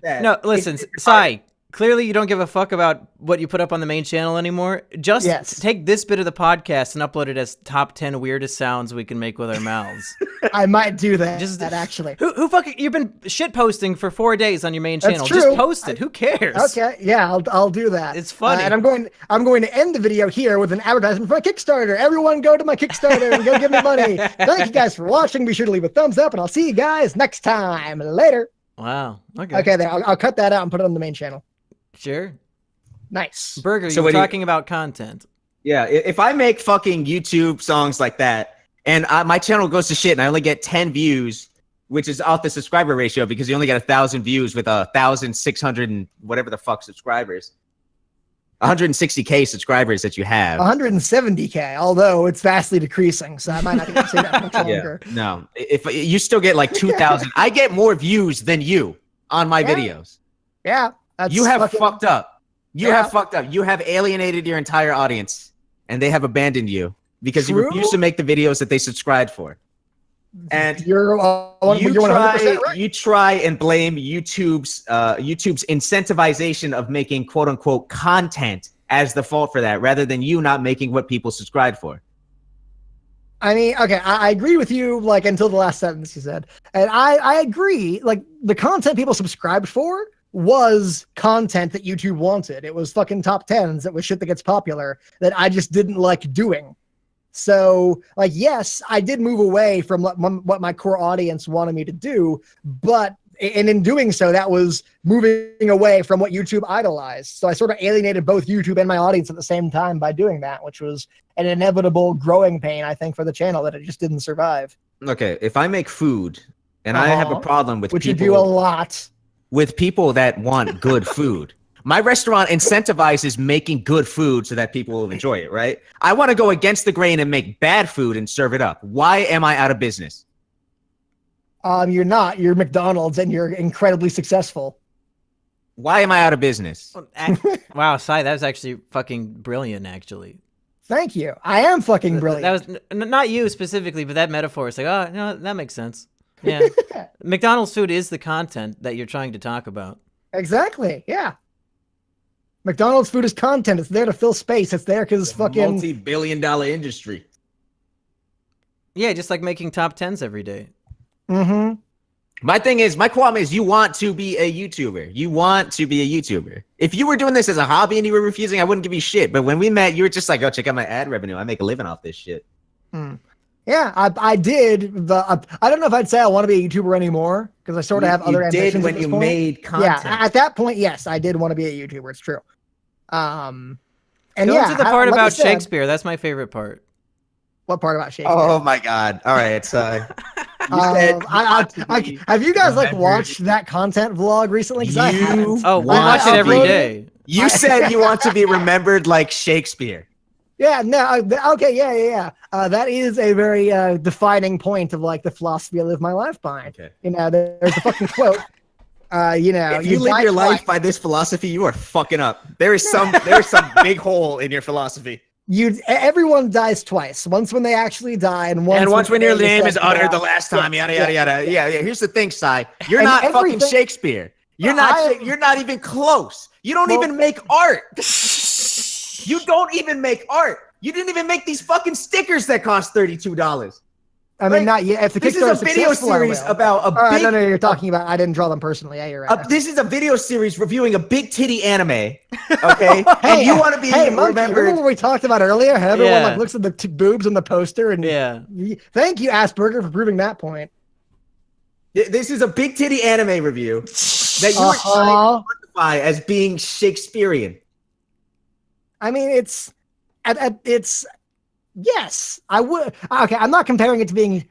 No, listen, Sy. Clearly, you don't give a fuck about what you put up on the main channel anymore. Just take this bit of the podcast and upload it as top 10 weirdest sounds we can make with our mouths. I might do that. Actually. Who fucking? You've been shit posting for 4 days on your main channel. That's true. Just post it. Who cares? Okay, yeah, I'll do that. It's funny. And I'm going to end the video here with an advertisement for my Kickstarter. Everyone, go to my Kickstarter and go give me money. Thank you guys for watching. Be sure to leave a thumbs up, and I'll see you guys next time. Later. Wow. Okay. Okay, there. I'll cut that out and put it on the main channel. Sure. Nice. Burger, you were talking about content. Yeah, if I make fucking YouTube songs like that, and my channel goes to shit, and I only get 10 views, which is off the subscriber ratio because you only get 1,000 views with 1,600 and whatever the fuck subscribers, 160K subscribers that you have. 170K, although it's vastly decreasing, so I might not be able to say that much longer. Yeah, no, if you still get like 2,000, I get more views than you on my videos. Yeah. You have fucked up. You have fucked up. You have alienated your entire audience, and they have abandoned you because you refuse to make the videos that they subscribed for. And you try and blame YouTube's incentivization of making quote unquote content as the fault for that, rather than you not making what people subscribe for. I mean, okay, I agree with you, like, until the last sentence you said. And I agree, like, the content people subscribed for was content that YouTube wanted. It was fucking top 10s. It was shit that gets popular that I just didn't like doing. So, like, yes, I did move away from what my core audience wanted me to do, but in doing so, that was moving away from what YouTube idolized. So I sort of alienated both YouTube and my audience at the same time by doing that, which was an inevitable growing pain, I think, for the channel that it just didn't survive. Okay, if I make food and I have a problem with which people, you do a lot. With people that want good food. My restaurant incentivizes making good food so that people will enjoy it, right? I want to go against the grain and make bad food and serve it up. Why am I out of business? You're not. You're McDonald's and you're incredibly successful. Why am I out of business? Wow, Sy, that was actually fucking brilliant, actually. Thank you. I am fucking brilliant. That was not you specifically, but that metaphor is like, oh, no, that makes sense. Yeah. McDonald's food is the content that you're trying to talk about. Exactly. Yeah. McDonald's food is content. It's there to fill space. It's there because fucking multi-billion-dollar industry. Yeah, just like making top 10s every day. Mm-hmm. My qualm is you want to be a YouTuber. You want to be a YouTuber. If you were doing this as a hobby and you were refusing, I wouldn't give you shit. But when we met, you were just like, oh, check out my ad revenue. I make a living off this shit. Yeah, I did. I don't know if I'd say I want to be a YouTuber anymore because I sort of have other ambitions. You did when at this you point. made content. Yeah, at that point, yes, I did want to be a YouTuber. It's true. And Go yeah, into the part like I about said, Shakespeare. That's my favorite part. What part about Shakespeare? Oh my God! All right, so you said have you guys like watched that content vlog recently? 'Cause I haven't. Oh, we watch it every day. You said you want to be remembered like Shakespeare. Yeah, no, okay, yeah. That is a very defining point of like the philosophy I live my life by. Okay. You know, there's a fucking quote. You know, If you live die your life twice. by this philosophy, you are fucking up. There's some big hole in your philosophy. Everyone dies twice. Once when they actually die, and once when your name said is uttered the goodbye. last time, Yeah, yada yada. Yeah. Here's the thing, Sai. You're And not fucking everything- Shakespeare. You're not even close. You don't even make art. You don't even make art. You didn't even make these fucking stickers that cost $32. I mean, not yet. If the This Kickstarter is a video successful, I series will. about a Oh, big. no, you're talking about. I didn't draw them personally. Yeah, you're right. This is a video series reviewing a big titty anime. Okay, and you want to be Hey, Monkey, remembered. remember what we talked about earlier? How everyone Yeah. like looks at the boobs on the poster, and Yeah. Thank you, Asperger, for proving that point. This is a big titty anime review that you were trying Uh-huh. to quantify as being Shakespearean. I mean, it's yes. I would. Okay, I'm not comparing it to being.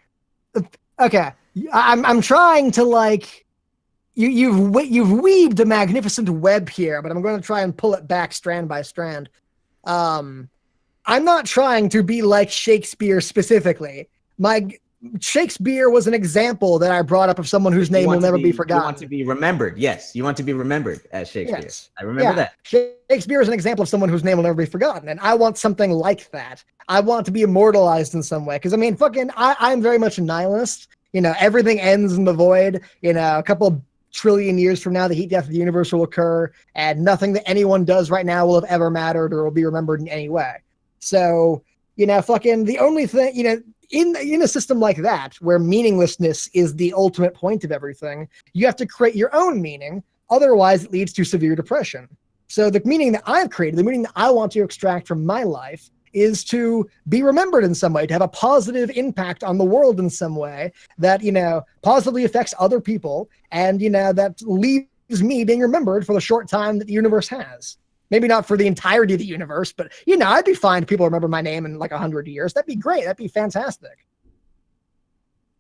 Okay, I'm trying to like. You've weaved a magnificent web here, but I'm going to try and pull it back strand by strand. I'm not trying to be like Shakespeare specifically. Shakespeare was an example that I brought up of someone whose name will never be forgotten. You want to be remembered. Yes, you want to be remembered as Shakespeare. Yes. I remember that. Shakespeare is an example of someone whose name will never be forgotten, and I want something like that. I want to be immortalized in some way, because I mean, I'm very much a nihilist. You know, everything ends in the void. You know, a couple trillion years from now, the heat death of the universe will occur, and nothing that anyone does right now will have ever mattered or will be remembered in any way. So, you know, the only thing, you know, in a system like that, where meaninglessness is the ultimate point of everything, you have to create your own meaning. Otherwise, it leads to severe depression. So the meaning that I've created, the meaning that I want to extract from my life, is to be remembered in some way, to have a positive impact on the world in some way that, you know, positively affects other people, and, you know, that leaves me being remembered for the short time that the universe has. Maybe not for the entirety of the universe, but, you know, I'd be fine if people remember my name in like 100 years. That'd be great. That'd be fantastic.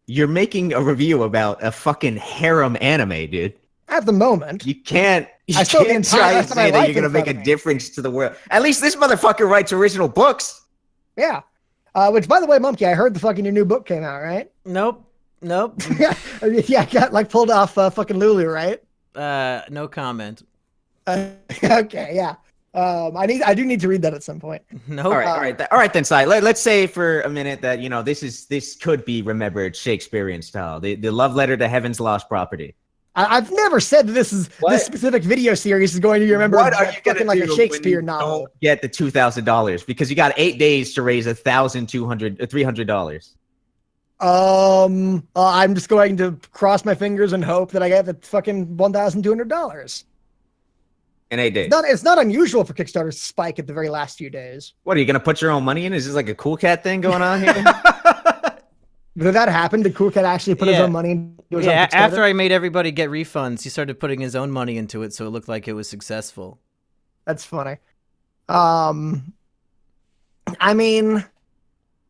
You're making a review about a fucking harem anime, dude. At the moment. You can't I still have the can't entire try and rest of my say that life you're gonna in make front a of me. difference to the world. At least this motherfucker writes original books. Yeah. Which, by the way, Monkey, I heard the fucking your new book came out, right? Nope. Yeah, I got like pulled off fucking Lulu, right? No comment. Okay, yeah. I do need to read that at some point. Nope. All right then, Sai. Let's say for a minute that, you know, this could be remembered Shakespearean style. The love letter to heaven's lost property. I've never said that this specific video series is going to be remembered. What are you gonna fucking like do a Shakespeare when you novel? don't get the $2,000 because you got 8 days to raise $300. I'm just going to cross my fingers and hope that I get the fucking $1,200. In 8 days. It's not unusual for Kickstarter to spike at the very last few days. What, are you gonna put your own money in? Is this like a Cool Cat thing going on here? Did that happen? Did Cool Cat actually put his own money into his own Yeah, Kickstarter? after I made everybody get refunds, he started putting his own money into it, so it looked like it was successful. That's funny. I mean,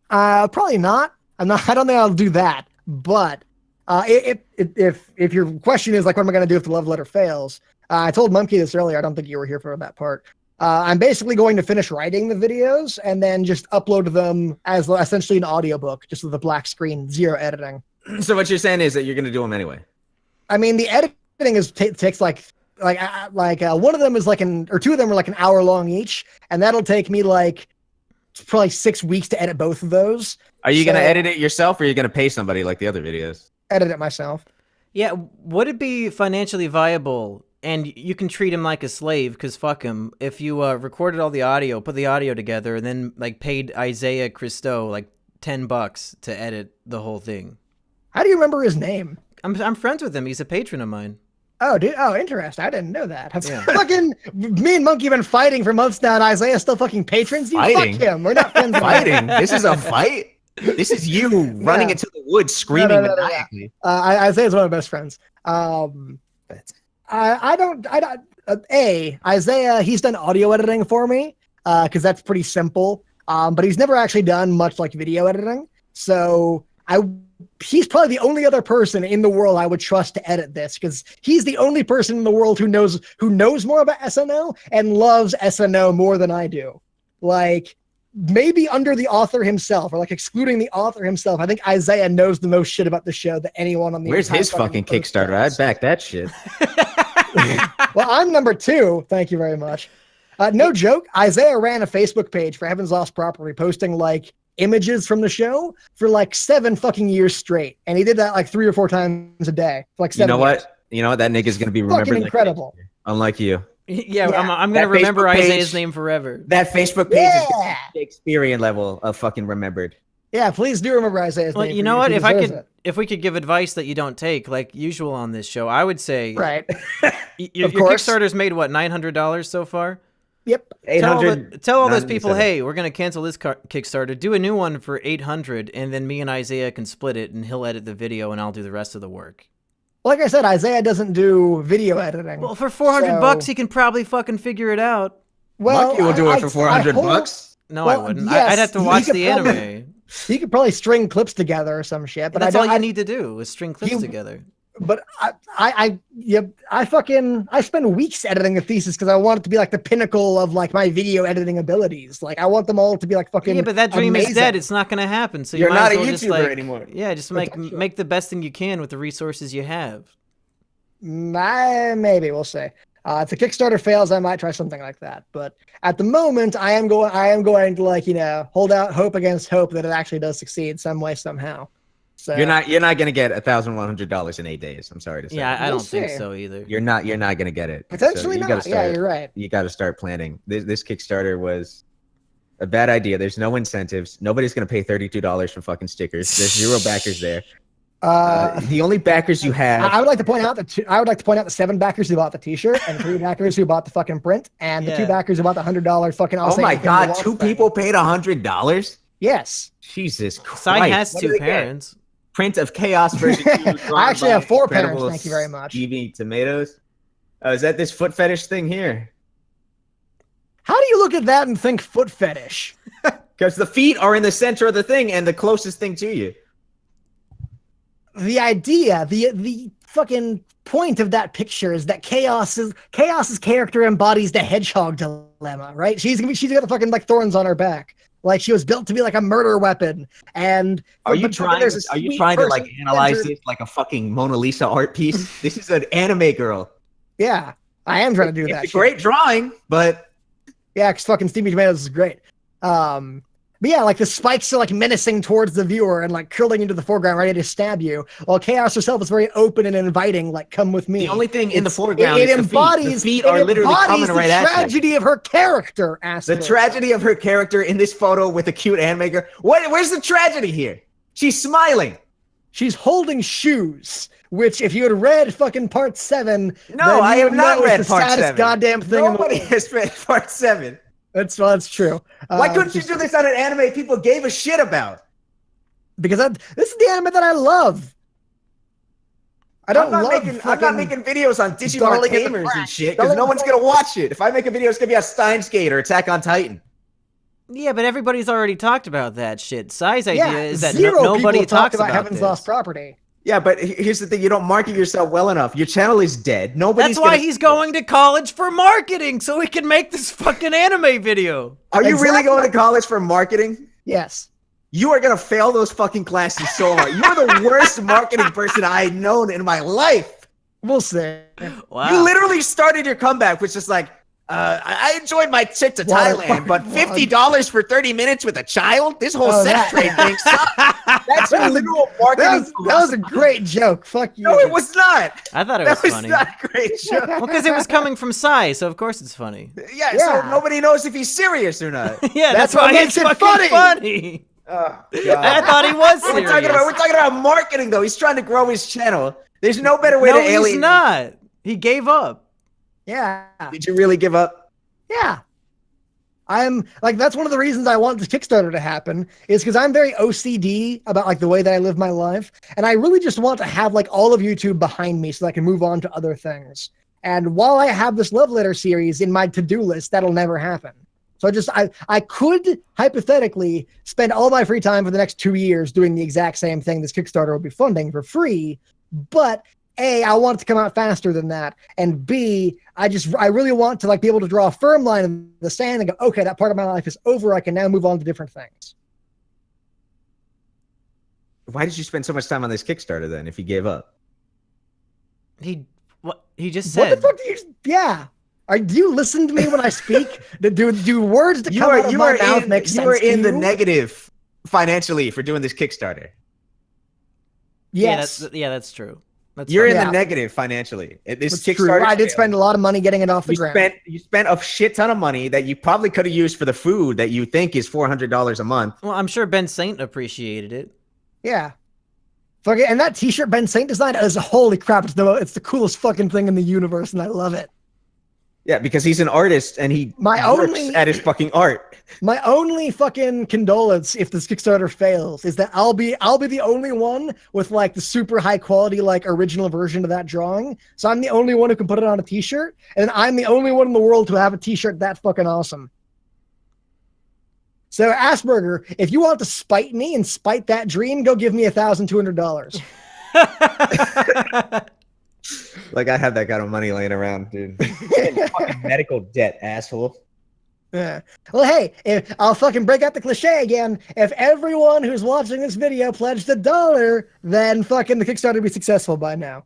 probably not. I don't think I'll do that. But if your question is like, what am I going to do if the love letter fails? I told Monkey this earlier. I don't think you were here for that part. I'm basically going to finish writing the videos and then just upload them as essentially an audiobook, just with a black screen, zero editing. So what you're saying is that you're gonna do them anyway. I mean, the editing takes like one of them is like or two of them are like an hour long each, and that'll take me like probably 6 weeks to edit both of those. Are you gonna edit it yourself, or are you gonna pay somebody like the other videos? Edit it myself. Yeah, would it be financially viable? And you can treat him like a slave, because fuck him. If you recorded all the audio, put the audio together, and then like paid Isaiah Christo like $10 to edit the whole thing. How do you remember his name? I'm friends with him. He's a patron of mine. Oh, dude. Oh, interesting. I didn't know that. Yeah. Fucking me and Monkey have been fighting for months now, and Isaiah's still fucking patrons. You Fighting? fuck him. We're not friends. Fighting? This is a fight? This is you running into the woods screaming maniacally. Isaiah's one of my best friends. Isaiah, he's done audio editing for me because that's pretty simple. But he's never actually done much like video editing. So he's probably the only other person in the world I would trust to edit this because he's the only person in the world who knows more about SNL and loves SNL more than I do. Like maybe under the author himself or like excluding the author himself. I think Isaiah knows the most shit about the show that anyone on the Where's his fucking Kickstarter? I'd back that shit. Well, I'm number 2. Thank you very much. No joke. Isaiah ran a Facebook page for Heaven's Lost Property, posting like images from the show for like 7 fucking years straight, and he did that like 3 or 4 times a day for like 7 years. You know what? That nigga's gonna be remembered. Fucking incredible. Unlike you. Yeah, I'm gonna remember Isaiah's name forever. That Facebook page is the Shakespearean level of fucking remembered. Yeah, please do remember Isaiah's name. Well, you know what? If we could give advice that you don't take, like usual on this show, I would say, right. Your Kickstarter's made what, $900 so far? Yep. 800. Tell all those people, hey, we're gonna cancel this Kickstarter. Do a new one for 800, and then me and Isaiah can split it, and he'll edit the video, and I'll do the rest of the work. Like I said, Isaiah doesn't do video editing. Well, for $400, he can probably fucking figure it out. Well, Monkey will do it for $400. No, I wouldn't. Yes, I'd have to watch the anime. He could probably string clips together or some shit. But that's all you need to do is string clips together. But I spend weeks editing a thesis because I want it to be like the pinnacle of like my video editing abilities. Like I want them all to be like fucking. Yeah, but that dream amazing. is dead. It's not gonna happen. So you're not a well YouTuber anymore. Yeah, just make the best thing you can with the resources you have. Maybe we'll see. If the Kickstarter fails, I might try something like that. But at the moment, I am going to like hold out hope against hope that it actually does succeed some way somehow. So you're not gonna get $1,100 in 8 days. I'm sorry to say. Yeah, I don't think so either. You're not gonna get it. Potentially not. Yeah, you're right. You got to start planning. This Kickstarter was a bad idea. There's no incentives. Nobody's gonna pay $32 for fucking stickers. There's 0 backers there. The only backers you have. I would like to point out the 7 backers who bought the T-shirt and 3 backers who bought the fucking print and the 2 backers who bought the $100 fucking. Oh my god! 2 people paid $100. Yes. Jesus Christ! SYY has 2 parents. Print of Chaos version 2. I actually have 4 parents. Thank you very much. Stevie Tomatoes. Is that this foot fetish thing here? How do you look at that and think foot fetish? Because the feet are in the center of the thing and the closest thing to you. The idea, the fucking point of that picture is that Chaos's character embodies the hedgehog dilemma, right? She's got the fucking like thorns on her back. Like she was built to be like a murder weapon. And are you trying to like analyze this like a fucking Mona Lisa art piece? This is an anime girl. Yeah, I am trying to do that. It's a great drawing, but yeah, because fucking Stevie Tomatoes is great. But yeah, like the spikes are like menacing towards the viewer and like curling into the foreground, ready to stab you. While Chaos herself is very open and inviting, like "Come with me." The only thing in the foreground is the feet are literally coming right at you. The tragedy of her character. The tragedy of her character in this photo with a cute anime girl. Where's the tragedy here? She's smiling. She's holding shoes. Which, if you had read fucking part 7, no, I have not read part 7. Goddamn thing. Nobody has read part 7. That's true. Why couldn't you do this on an anime people gave a shit about? Because this is the anime that I love. I'm not making videos on Digimon Gamers and shit because no one's gonna watch it. If I make a video, it's gonna be on Steins Gate or Attack on Titan. Yeah, but everybody's already talked about that shit. SYY's idea is that nobody nobody talks about Heaven's Lost Property. Yeah, but here's the thing: you don't market yourself well enough. Your channel is dead. That's why he's going to college for marketing, so he can make this fucking anime video. Are you really going to college for marketing? Yes. You are gonna fail those fucking classes so hard. You're the worst marketing person I've known in my life. We'll see. Wow. You literally started your comeback with just like, I enjoyed my trip to Thailand, but $50 for 30 minutes with a child? This whole sex trade thing sucks. That's a literal marketing. That was a great joke. Fuck you. No, it was not. I thought it was funny. That was not a great joke. Well, because it was coming from SYY, so of course it's funny. Yeah, so nobody knows if he's serious or not. Yeah, that's why it's fucking funny. Oh, I thought he was serious. We're talking about marketing, though. He's trying to grow his channel. There's no better way to alienate. No, he's not. He gave up. Yeah. Did you really give up? Yeah. I'm like, that's one of the reasons I want this Kickstarter to happen, is because I'm very OCD about like the way that I live my life. And I really just want to have like all of YouTube behind me so that I can move on to other things. And while I have this love letter series in my to-do list, that'll never happen. So I could hypothetically spend all my free time for the next 2 years doing the exact same thing this Kickstarter will be funding for free. But A, I want it to come out faster than that. And B, I really want to like be able to draw a firm line in the sand and go, okay, that part of my life is over. I can now move on to different things. Why did you spend so much time on this Kickstarter then if you gave up? He just What said. the fuck do you? Yeah. Do you listen to me when I speak? Do words that come out of my mouth make sense? You are in to the negative financially for doing this Kickstarter. Yes. Yeah, that's true. You're in Yeah. the negative financially. This That's Kickstarter. true. I did spend a lot of money getting it off the ground. You spent a shit ton of money that you probably could have used for the food that you think is $400 a month. Well, I'm sure Ben Saint appreciated it. Yeah. Fuck it. And that T-shirt Ben Saint designed is holy crap. It's the coolest fucking thing in the universe, and I love it. Yeah, because he's an artist and he works at his fucking art. My only fucking condolence if this Kickstarter fails is that I'll be the only one with like the super high quality like original version of that drawing. So I'm the only one who can put it on a T-shirt, and I'm the only one in the world to have a T-shirt that fucking awesome. So Asperger, if you want to spite me and spite that dream, go give me $1,200. Like I have that kind of money laying around, dude. Fucking medical debt, asshole. Yeah. Well, hey, I'll fucking break out the cliche again. If everyone who's watching this video pledged $1, then fucking the Kickstarter would be successful by now.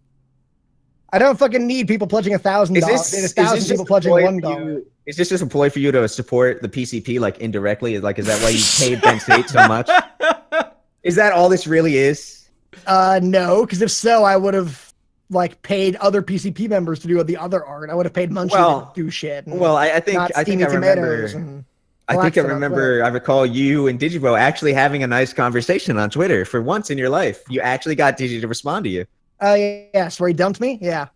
I don't fucking need people pledging $1,000. There's 1,000 people pledging $1. Is this just a ploy for you to support the PCP like indirectly? Like, is that why you paid Ben State so much? Is that all this really is? No, because if so, I would have like paid other PCP members to do the other art. I would have paid Munchie to do shit. Well, I think I recall you and Digibro actually having a nice conversation on Twitter for once in your life. You actually got Digi to respond to you. Oh, yes, where he dumped me? Yeah.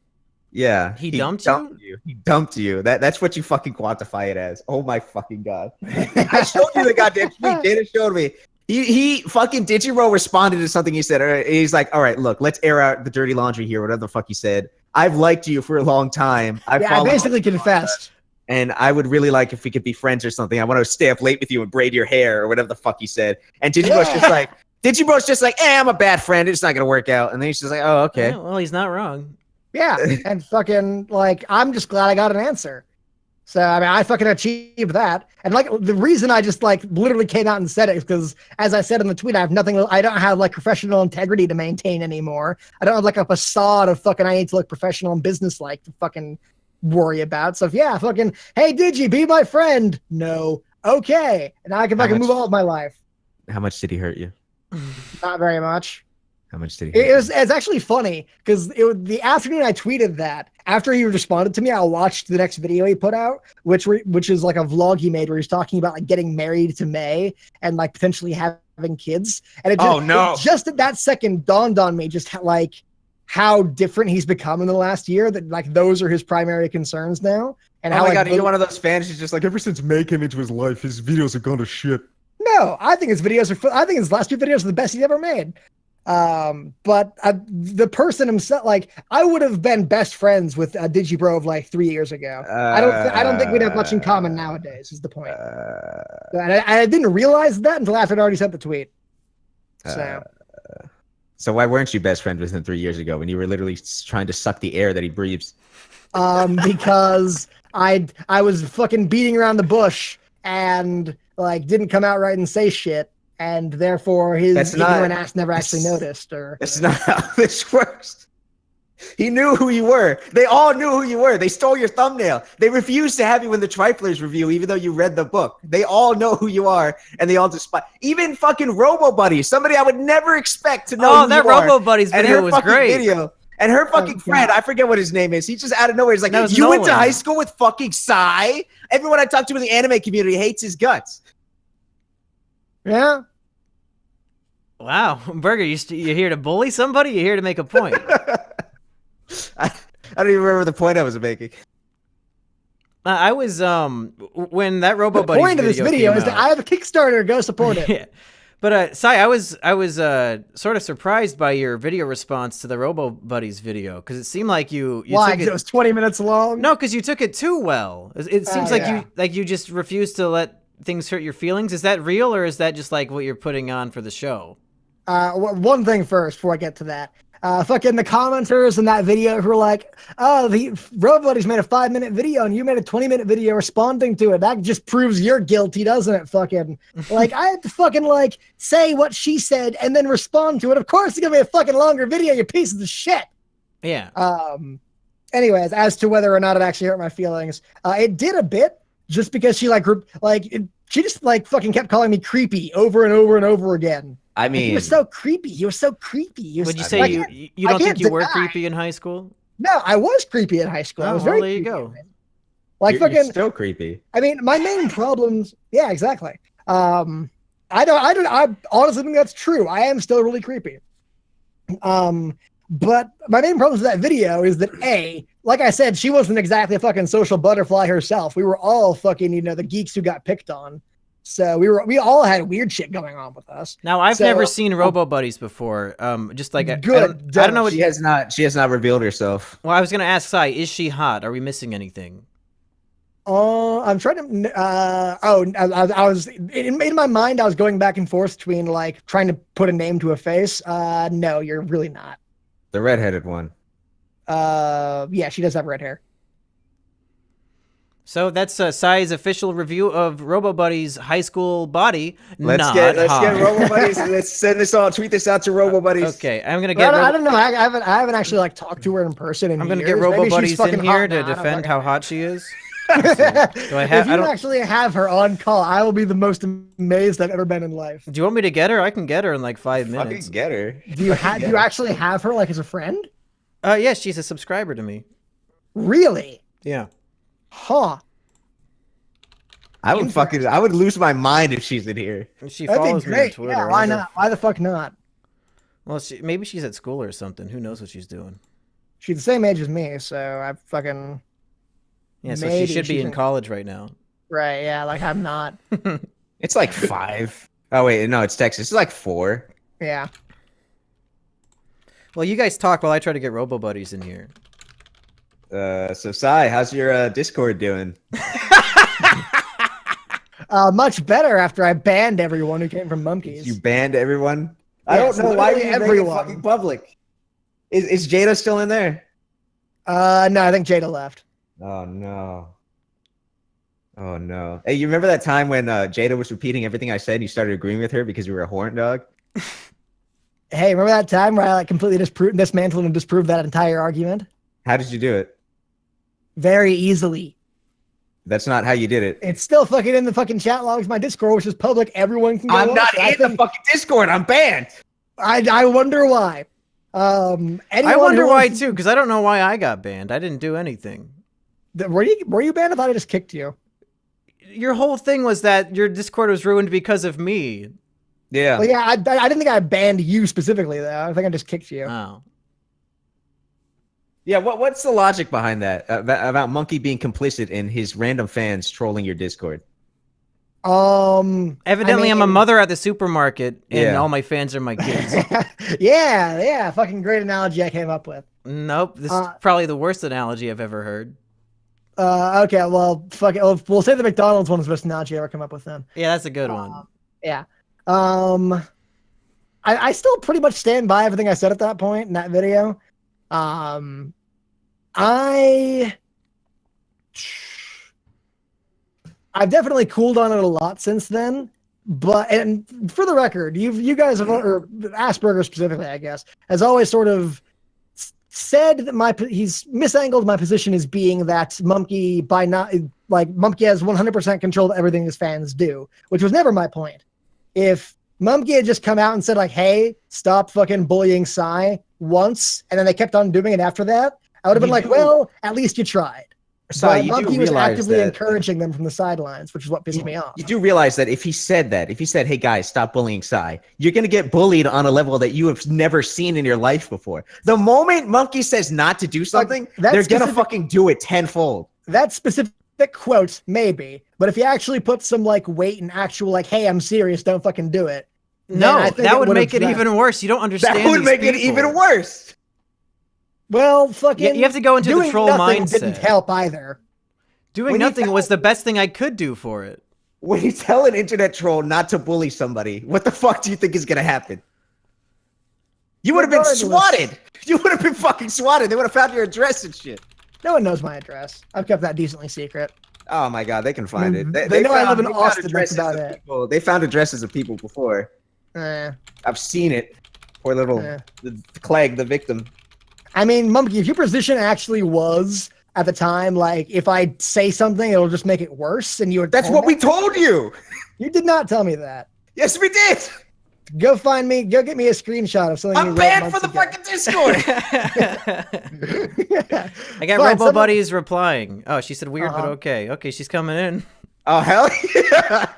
Yeah. He dumped you? He dumped you. That's what you fucking quantify it as. Oh my fucking God. I showed you the goddamn tweet. Dana showed me. He fucking Digiro responded to something he said. He's like, all right, look, let's air out the dirty laundry here, whatever the fuck he said. I've liked you for a long time. I basically confessed. And I would really like if we could be friends or something. I want to stay up late with you and braid your hair or whatever the fuck he said. And Digibro's just like, I'm a bad friend. It's not going to work out. And then he's just like, oh, okay. Yeah, well, he's not wrong. Yeah. And fucking, like, I'm just glad I got an answer. So, I mean, I fucking achieved that. And, like, the reason I just, like, literally came out and said it is because, as I said in the tweet, I don't have, like, professional integrity to maintain anymore. I don't have, like, a facade of fucking I need to look professional and businesslike to fucking worry about. So, yeah, fucking, hey, Digi, be my friend. No. Okay. And I can fucking move on with my life. How much did he hurt you? Not very much. How much did he hurt you? It's actually funny because the afternoon I tweeted that, after he responded to me, I watched the next video he put out, which is like a vlog he made where he's talking about like getting married to May and like potentially having kids. And it just at that second dawned on me just how different he's become in the last year, that like those are his primary concerns now. And oh my God, you're one of those fans who's just like, ever since May came into his life, his videos have gone to shit. No, I think his videos I think his last two videos are the best he's ever made. But the person himself, like, I would have been best friends with Digibro of like 3 years ago. I don't think we'd have much in common nowadays. Is the point? And I didn't realize that until after I'd already sent the tweet. So why weren't you best friends with him 3 years ago when you were literally trying to suck the air that he breathes? Because I was fucking beating around the bush and like didn't come out right and say shit. And therefore, his ignorant ass never actually noticed. Or that's not how this works. He knew who you were. They all knew who you were. They stole your thumbnail. They refused to have you in the Triflers review, even though you read the book. They all know who you are, and they all despise. Even fucking Robo Buddy, somebody I would never expect to know. Oh, that Robo Buddy's video was great. And her fucking friend, I forget what his name is. He just out of nowhere, he's like, "You went to high school with fucking SYY?" Everyone I talk to in the anime community hates his guts. Yeah. Wow, Burger, you're here to bully somebody? You're here to make a point? I don't even remember the point I was making. I was when that Robo The Buddies point of this video came is that out- I have a Kickstarter. Go support it. Yeah. But Sai, I was sort of surprised by your video response to the Robo Buddies video because it seemed like you Why? took 'Cause it was 20 minutes long. No, because you took it too well. It seems like yeah. you just refused to let things hurt your feelings. Is that real or is that just like what you're putting on for the show? One thing first before I get to that. Fucking the commenters in that video who were like, oh, the Robo Buddies made a 5-minute video and you made a 20-minute video responding to it. That just proves you're guilty, doesn't it? Fucking like I had to fucking like say what she said and then respond to it. Of course it's gonna be a fucking longer video, you pieces of shit. Yeah. Anyways, as to whether or not it actually hurt my feelings, it did a bit just because she she just like fucking kept calling me creepy over and over and over again. I mean, he was so creepy. He was so creepy. Would you say you don't think you were creepy in high school? No, I was creepy in high school. I was very there you creepy. go. Like you're still creepy. I mean, my main problems. Yeah, exactly. I honestly think that's true. I am still really creepy. But my main problem with that video is that like I said, she wasn't exactly a fucking social butterfly herself. We were all fucking, the geeks who got picked on. So we all had weird shit going on with us. Now I've never seen Robo Buddies before. Just like good. I don't know. She has not revealed herself. Well, I was gonna ask Sai, is she hot? Are we missing anything? I'm trying to. I was in my mind. I was going back and forth between like trying to put a name to a face. No, you're really not. The redheaded one. Yeah, she does have red hair. So that's Sai's official review of Robo Buddies' high school body. Let's get Robo Buddies. Let's send this all. Tweet this out to Robo Buddies. Okay, I'm gonna get. I don't know. I haven't actually like talked to her in person. I'm gonna get Robo Buddies in here to defend how hot she is. So, do I have? If you actually have her on call, I will be the most amazed I've ever been in life. Do you want me to get her? I can get her in like 5 minutes. Fucking get her. Do you actually have her like as a friend? Yeah, she's a subscriber to me. Really? Yeah. Huh. I would lose my mind if she's in here. She That'd follows be me on great. Twitter. Yeah, why not? Why the fuck not? Well, maybe she's at school or something. Who knows what she's doing? She's the same age as me, so I fucking. Yeah, so she should be in college right now. Right, yeah, like I'm not. It's like 5. Oh wait, no, it's Texas. It's like 4. Yeah. Well, you guys talk while I try to get Robo Buddies in here. So Sai, how's your Discord doing? Much better after I banned everyone who came from Monkeys. You banned everyone? I Yes, don't know why literally you make it fucking public. Is Jada still in there? No, I think Jada left. Oh no. Oh no. Hey, you remember that time when Jada was repeating everything I said and you started agreeing with her because you were a horn dog? Hey, remember that time where I like completely dismantled and disproved that entire argument? How did you do it? Very easily. That's not how you did it. It's still fucking in the fucking chat logs, my Discord, which is public. Everyone can go I'm on not it. in the fucking Discord. I'm banned. I wonder why. I wonder why too, because I don't know why I got banned. I didn't do anything. Were you banned? I thought I just kicked you. Your whole thing was that your Discord was ruined because of me. Yeah. Well, yeah, I didn't think I banned you specifically, though. I think I just kicked you. Oh. Yeah, what's the logic behind that? About Monkey being complicit in his random fans trolling your Discord? Evidently, I'm a mother at the supermarket, and all my fans are my kids. yeah, fucking great analogy I came up with. Nope, this is probably the worst analogy I've ever heard. Okay, well, fuck it. We'll say the McDonald's one is the best analogy I ever come up with then. Yeah, that's a good one. Yeah. I still pretty much stand by everything I said at that point in that video. I've definitely cooled on it a lot since then, and for the record, you guys have, or ASSBURGER specifically, I guess, has always sort of said that he's misangled my position as being that Monkey Monkey has 100% control of everything his fans do, which was never my point. If Monkey had just come out and said like, "Hey, stop fucking bullying SYY" once, and then they kept on doing it after that, I would have been like, well, at least you tried. SYY, Monkey was actively encouraging them from the sidelines, which is what pissed me off. You do realize that if he said, "Hey guys, stop bullying SYY," you're gonna get bullied on a level that you have never seen in your life before. The moment Monkey says not to do something, they're gonna fucking do it tenfold. That specific specific quotes, maybe. But if you actually put some like weight and actual like, hey, I'm serious, don't fucking do it. No, that would make it even worse. You don't understand. That would these make it people. even worse. Well, fucking. You have to go into the doing troll nothing mindset. Didn't help either. Doing nothing was the best thing I could do for it. When you tell an internet troll not to bully somebody, what the fuck do you think is gonna happen? You would have been Regardless. swatted. You would have been fucking swatted. They would have found your address and shit. No one knows my address. I've kept that decently secret. Oh my god, they can find it. They know I live in they found Austin, that's addresses about of it. people. They found addresses of people before. I've seen it. Poor little the Clegg, the victim. I mean, Monkey, if your position actually was at the time, like, if I say something, it'll just make it worse, and you were That's what we told you. You did not tell me that. Yes, we did. Go find me. Go get me a screenshot of something. I'm banned for the fucking Discord. I got Fine, Robo Buddies replying. Oh, she said weird, but okay. Okay, she's coming in. Oh hell yeah!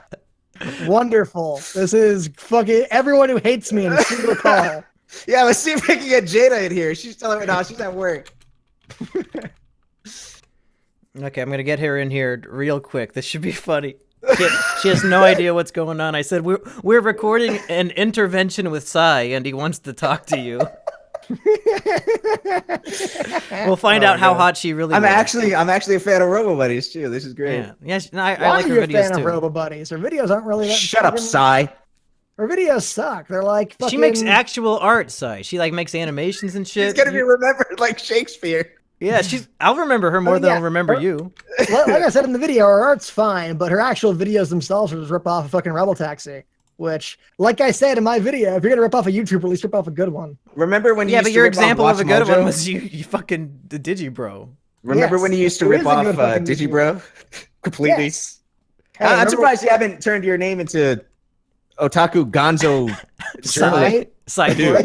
Wonderful. This is fucking everyone who hates me in a single call. Yeah, let's see if we can get Jada in here. She's telling me now she's at work. Okay, I'm gonna get her in here real quick. This should be funny. She has no idea what's going on. I said we're recording an intervention with SYY, and he wants to talk to you. We'll find out how hot she really. I'm is. actually a fan of Robo Buddies too. This is great. Yeah, I Why like are her you a videos fan too. of Robo Buddies? Her videos aren't really that. Shut up, fucking- Psy. Her videos suck. They're like fucking. She makes actual art, SYY. She like makes animations and shit. She's gonna be remembered like Shakespeare. Yeah, I'll remember her more than I'll remember you. Like I said in the video, her art's fine, but her actual videos themselves are just rip off a fucking Rebel Taxi. Which, like I said in my video, if you're gonna rip off a YouTuber, at least rip off a good one. Remember when you Yeah, used but to your rip off example of a good Watch one Mojo? was you fucking the Digibro. Remember Yes, when you used to it rip is a off good fucking Digibro? Completely. Yes. Hey, I'm remember- surprised you haven't turned your name into Otaku Gonzo journalist. Cyborg.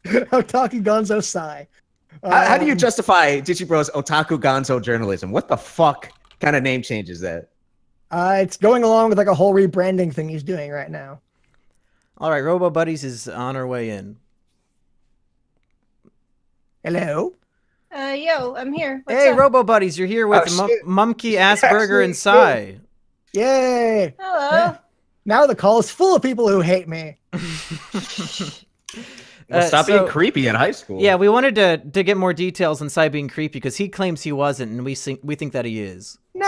Otaku Gonzo Sai. How do you justify Digibro's Otaku Gonzo journalism? What the fuck kind of name change is that? It's going along with like a whole rebranding thing he's doing right now. All right, Robo Buddies is on her way in. Hello. Yo, I'm here. What's Hey, up? Robo Buddies, you're here with Oh, shit. Mumkey, ASSBURGER, and SYY. Yay. Hello. Now the call is full of people who hate me. Well, stop so- being creepy in high school. Yeah, we wanted to get more details on SYY being creepy because he claims he wasn't, and we think that he is. No,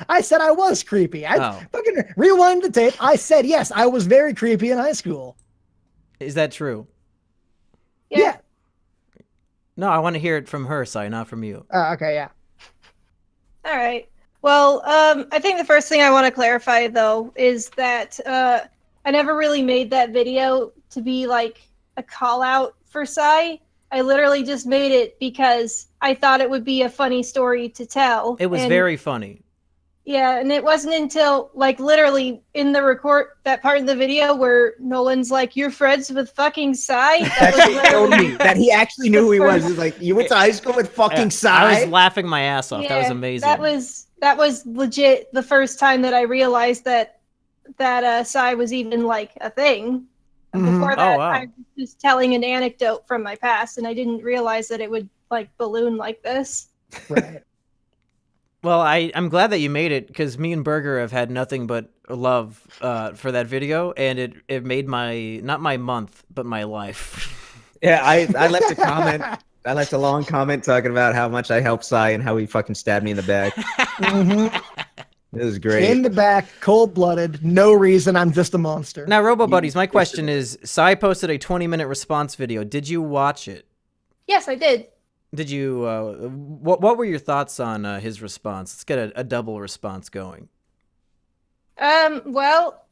I said I was creepy. I Oh. fucking rewind the tape. I said yes, I was very creepy in high school. Is that true? Yeah. No, I want to hear it from her, SYY, not from you. Okay, yeah. All right. Well, I think the first thing I want to clarify though is that I never really made that video to be like a call out for SYY. I literally just made it because I thought it would be a funny story to tell. It was And- very funny. Yeah, and it wasn't until like literally in the record that part of the video where Nolan's like, "You're friends with fucking SYY." That was Told literally me that he actually knew who he was. He's like, you went to high school with fucking I was Psy? laughing my ass off. That was Yeah, amazing. That was legit the first time that I realized that SYY was even like a thing. And Mhm. Before that, Oh, wow. I was just telling an anecdote from my past, and I didn't realize that it would like balloon like this. Right. Well, I'm glad that you made it because me and Burger have had nothing but love for that video, and it made not my month, but my life. Yeah, I left a comment. I left a long comment talking about how much I helped Psy and how he fucking stabbed me in the back. Mhm. It was great. In the back, cold-blooded, no reason. I'm just a monster. Now, Robo Buddies, my question is: SYY posted a 20-minute response video. Did you watch it? Yes, I did. Did you? What were your thoughts on his response? Let's get a double response going. Well,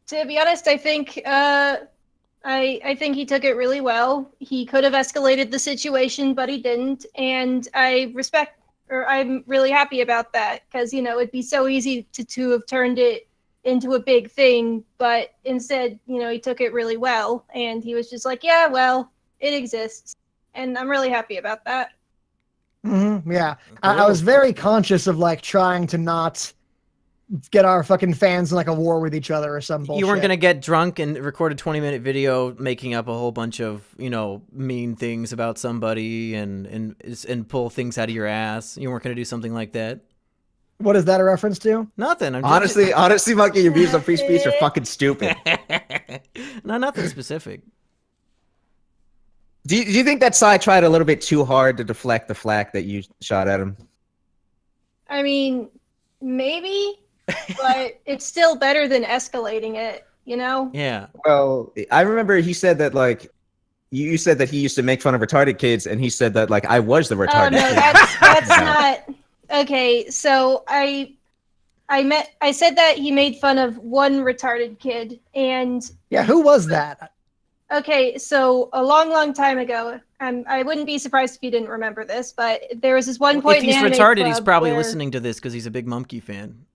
to be honest, I think I think he took it really well. He could have escalated the situation, but he didn't, and I'm really happy about that because it'd be so easy to have turned it into a big thing, but instead, he took it really well, and he was just like, yeah, well, it exists, and I'm really happy about that. Yeah. I was very conscious of like trying to not get our fucking fans in like a war with each other or some bullshit. You weren't gonna get drunk and record a 20-minute video making up a whole bunch of mean things about somebody and pull things out of your ass. You weren't gonna do something like that. What is that a reference to? Nothing. I'm Honestly, Monkey, your views on free speech are fucking stupid. No, nothing specific. Do you think that SYY tried a little bit too hard to deflect the flack that you shot at him? I mean, maybe, but it's still better than escalating it, you know? Yeah. Well, I remember he said that, like, you said that he used to make fun of retarded kids, and he said that, like, I was the Oh retarded no, kid. that's not okay. So I said that he made fun of one retarded kid, and Yeah, who was that? okay, so a long time ago, I wouldn't be surprised if you didn't remember this, but there was this one point If he's in Anime retarded, he's Club probably where- listening to this because he's a big Mumkey fan.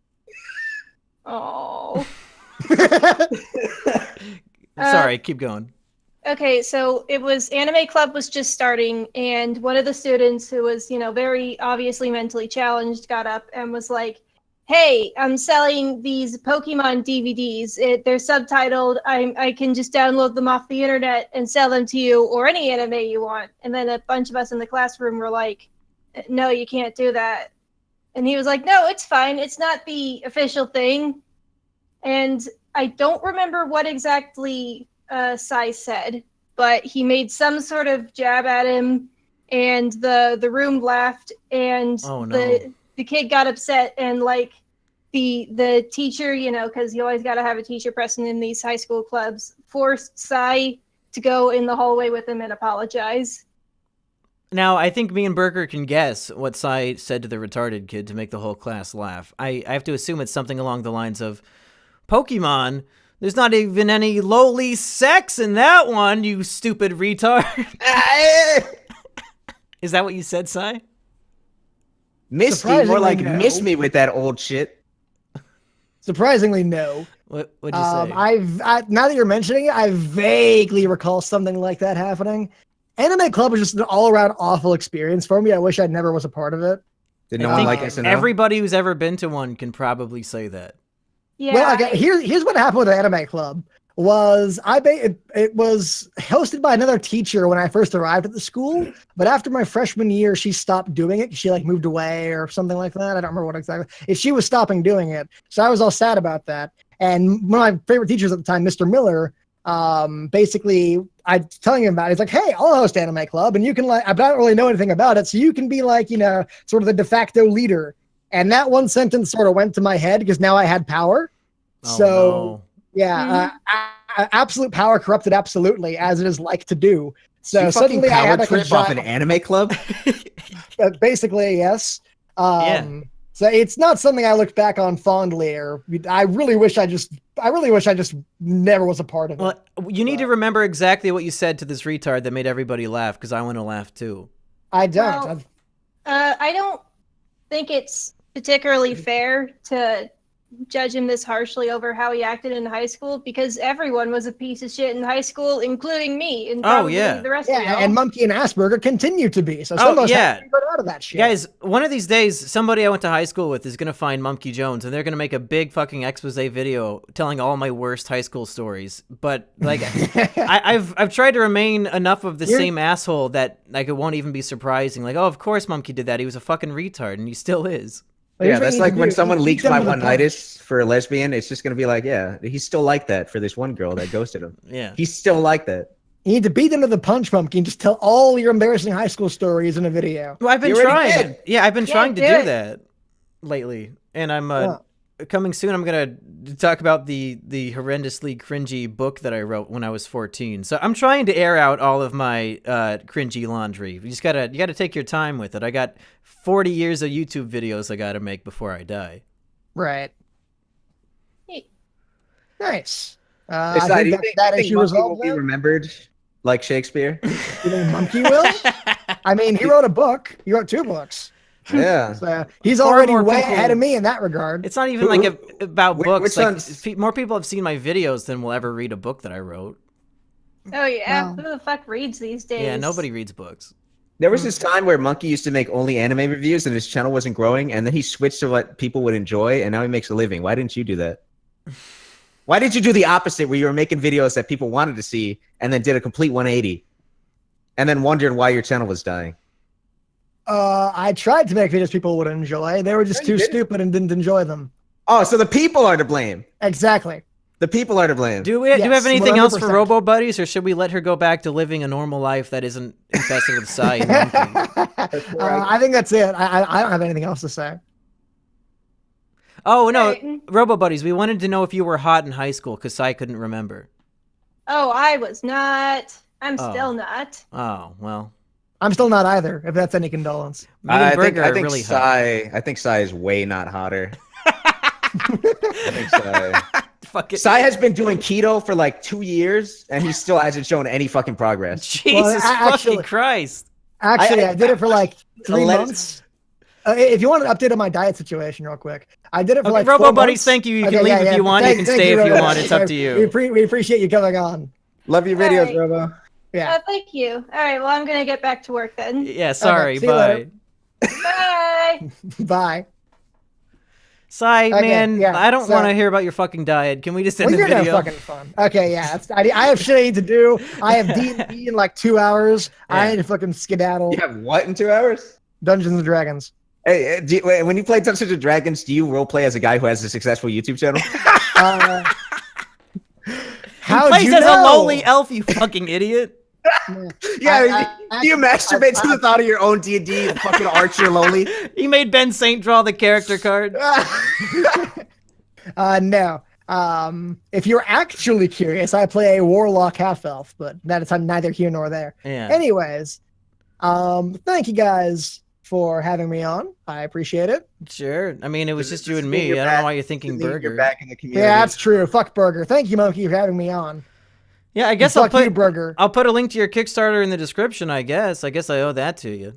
Oh. Sorry, keep going. Okay, so it was Anime Club was just starting, and one of the students who was, very obviously mentally challenged got up and was like, "Hey, I'm selling these Pokemon DVDs. They're subtitled. I can just download them off the internet and sell them to you, or any anime you want." And then a bunch of us in the classroom were like, "No, you can't do that." And he was like, "No, it's fine. It's not the official thing." And I don't remember what exactly SYY said, but he made some sort of jab at him, and the room laughed, and Oh, no. the kid got upset, and like the teacher, because you always got to have a teacher present in these high school clubs, forced SYY to go in the hallway with him and apologize. Now, I think me and Burger can guess what SYY said to the retarded kid to make the whole class laugh. I have to assume it's something along the lines of, "Pokemon, there's not even any lowly sex in that one, you stupid retard." Is that what you said, SYY? Miss me, more like Surprisingly, no. miss me with that old shit. Surprisingly, no. What'd you say? Now that you're mentioning it, I vaguely recall something like that happening. Anime Club was just an all-around awful experience for me. I wish I never was a part of it. Did I no one think like SNL? everybody who's ever been to one can probably say that. Yeah. Well, okay, here's what happened with the Anime Club. Was it was hosted by another teacher when I first arrived at the school, but after my freshman year, she stopped doing it. She like moved away or something like that. I don't remember what exactly. If she was stopping doing it, so I was all sad about that. And one of my favorite teachers at the time, Mr. Miller, basically, I telling him about it. He's like, "Hey, I'll host Anime Club, and you can like, I don't really know anything about it, so you can be like, sort of the de facto leader." And that one sentence sort of went to my head because now I had power. Oh, So. no. Yeah, absolute power corrupted absolutely, as it is like to do. So you fucking suddenly I power had like a trip off an anime club? basically, yes. Yeah. So it's not something I look back on fondly, or I really wish I just never was a part of it. Well, you need to remember exactly what you said to this retard that made everybody laugh, because I want to laugh too. I don't. Well, I don't think it's particularly fair to judge him this harshly over how he acted in high school, because everyone was a piece of shit in high school, including me and probably the rest of y'all. And Monkey and Asperger continue to be. So some of us have to get out of that shit. Guys, one of these days, somebody I went to high school with is going to find Mumkey Jones, and they're going to make a big fucking expose video telling all my worst high school stories. But, like, I've tried to remain enough of the same asshole that, like, it won't even be surprising. Like, oh, of course Mumkey did that. He was a fucking retard, and he still is. Yeah, that's like when someone leaks my one-nighters for a lesbian, it's just going to be like, yeah, he's still like that for this one girl that ghosted him. Yeah. He's still like that. You need to beat them to the punch, Pumpkin. Just tell all your embarrassing high school stories in a video. Well, I've been You already trying. did. Yeah, I've been trying to do do it. that lately. And I'm coming soon. I'm going to talk about the horrendously cringy book that I wrote when I was 14. So I'm trying to air out all of my cringy laundry. You got to take your time with it. I got 40 years of YouTube videos I got to make before I die. Right. Hey. Nice. Do I you think think that issue Monkey was will be remembered like Shakespeare? You think Monkey will? I mean, he wrote a book. He wrote 2 books. Yeah. So he's Far already more way people- ahead of me in that regard. It's not even like about Which books. Like, ones? more people have seen my videos than will ever read a book that I wrote. Oh yeah, Wow. who the fuck reads these days? Yeah, nobody reads books. There was this time where Monkey used to make only anime reviews and his channel wasn't growing, and then he switched to what people would enjoy, and now he makes a living. Why didn't you do that? Why did you do the opposite, where you were making videos that people wanted to see and then did a complete 180 and then wondered why your channel was dying? I tried to make videos people would enjoy. They were just too stupid and didn't enjoy them. Oh, so the people are to blame. Exactly. The people are to blame. Do we have Yes, anything else for 100%. Robo Buddies, or should we let her go back to living a normal life that isn't infested with Psy and Monkey? I think that's it. I don't have anything else to say. Oh, no. Right. Robo Buddies, we wanted to know if you were hot in high school, because Psy couldn't remember. Oh, I was not. I'm Oh. still not. Oh, well. I'm still not either, if that's any condolence. Me and I Burger think are really hot. I think Psy is way not hotter. I think Psy. Fuck it. Psy has been doing keto for like 2 years, and he still hasn't shown any fucking progress. Jesus actually- fucking Christ. Actually, I did it for like 3 Let- months. If you want an update on my diet situation real quick, I did it for Okay, like Robo 4 Buddies, months. thank you. You Okay, can leave yeah, if yeah. you want. You Thank can stay if you Robo. want. It's up to you. We appreciate you coming on. Love your videos, videos, Robo. Yeah. Thank you. All right, well, I'm going to get back to work then. Yeah, sorry. see you Bye. later. Bye. Bye. Psy, Okay, man, yeah, I don't so- want to hear about your fucking diet. Can we just end Well, the you're no video? fucking fun. Okay, yeah. I have shit I need to do. I have D&D in like 2 hours. I Yeah. need to fucking skedaddle. You have what in 2 hours? Dungeons and Dragons. Hey, when you play Dungeons and Dragons, do you roleplay as a guy who has a successful YouTube channel? He How'd plays you as a know? lowly elf, you fucking idiot. Yeah, do you masturbate to the thought of your own D&D fucking archer lowly? He made Ben Saint draw the character card. No. If you're actually curious, I play a warlock half elf, but that is neither here nor there. Yeah. Anyways, thank you guys for having me on. I appreciate it. Sure. I mean, it was just you Does and it mean me. you're I don't know back- why you're thinking You're Burger. back in the community. Yeah, that's true. Fuck Burger. Thank you, Monkey, for having me on. Yeah, I guess Fuck you, Burger. I'll put a link to your Kickstarter in the description, I guess. I guess I owe that to you.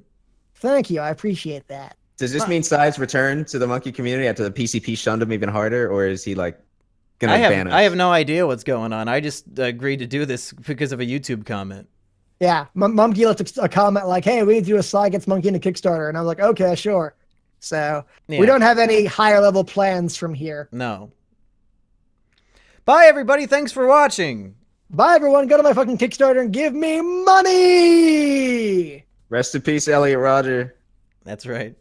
Thank you. I appreciate that. Does this mean Psy's return to the monkey community after the PCP shunned him even harder, or is he like gonna ban us? I have no idea what's going on. I just agreed to do this because of a YouTube comment. Yeah, Monkey left a comment like, "Hey, we need to do a Sly Gets Monkey into Kickstarter," and I was like, "Okay, sure." So Yeah. we don't have any higher level plans from here. No. Bye, everybody. Thanks for watching. Bye, everyone. Go to my fucking Kickstarter and give me money. Rest in peace, Elliot Roger. That's right.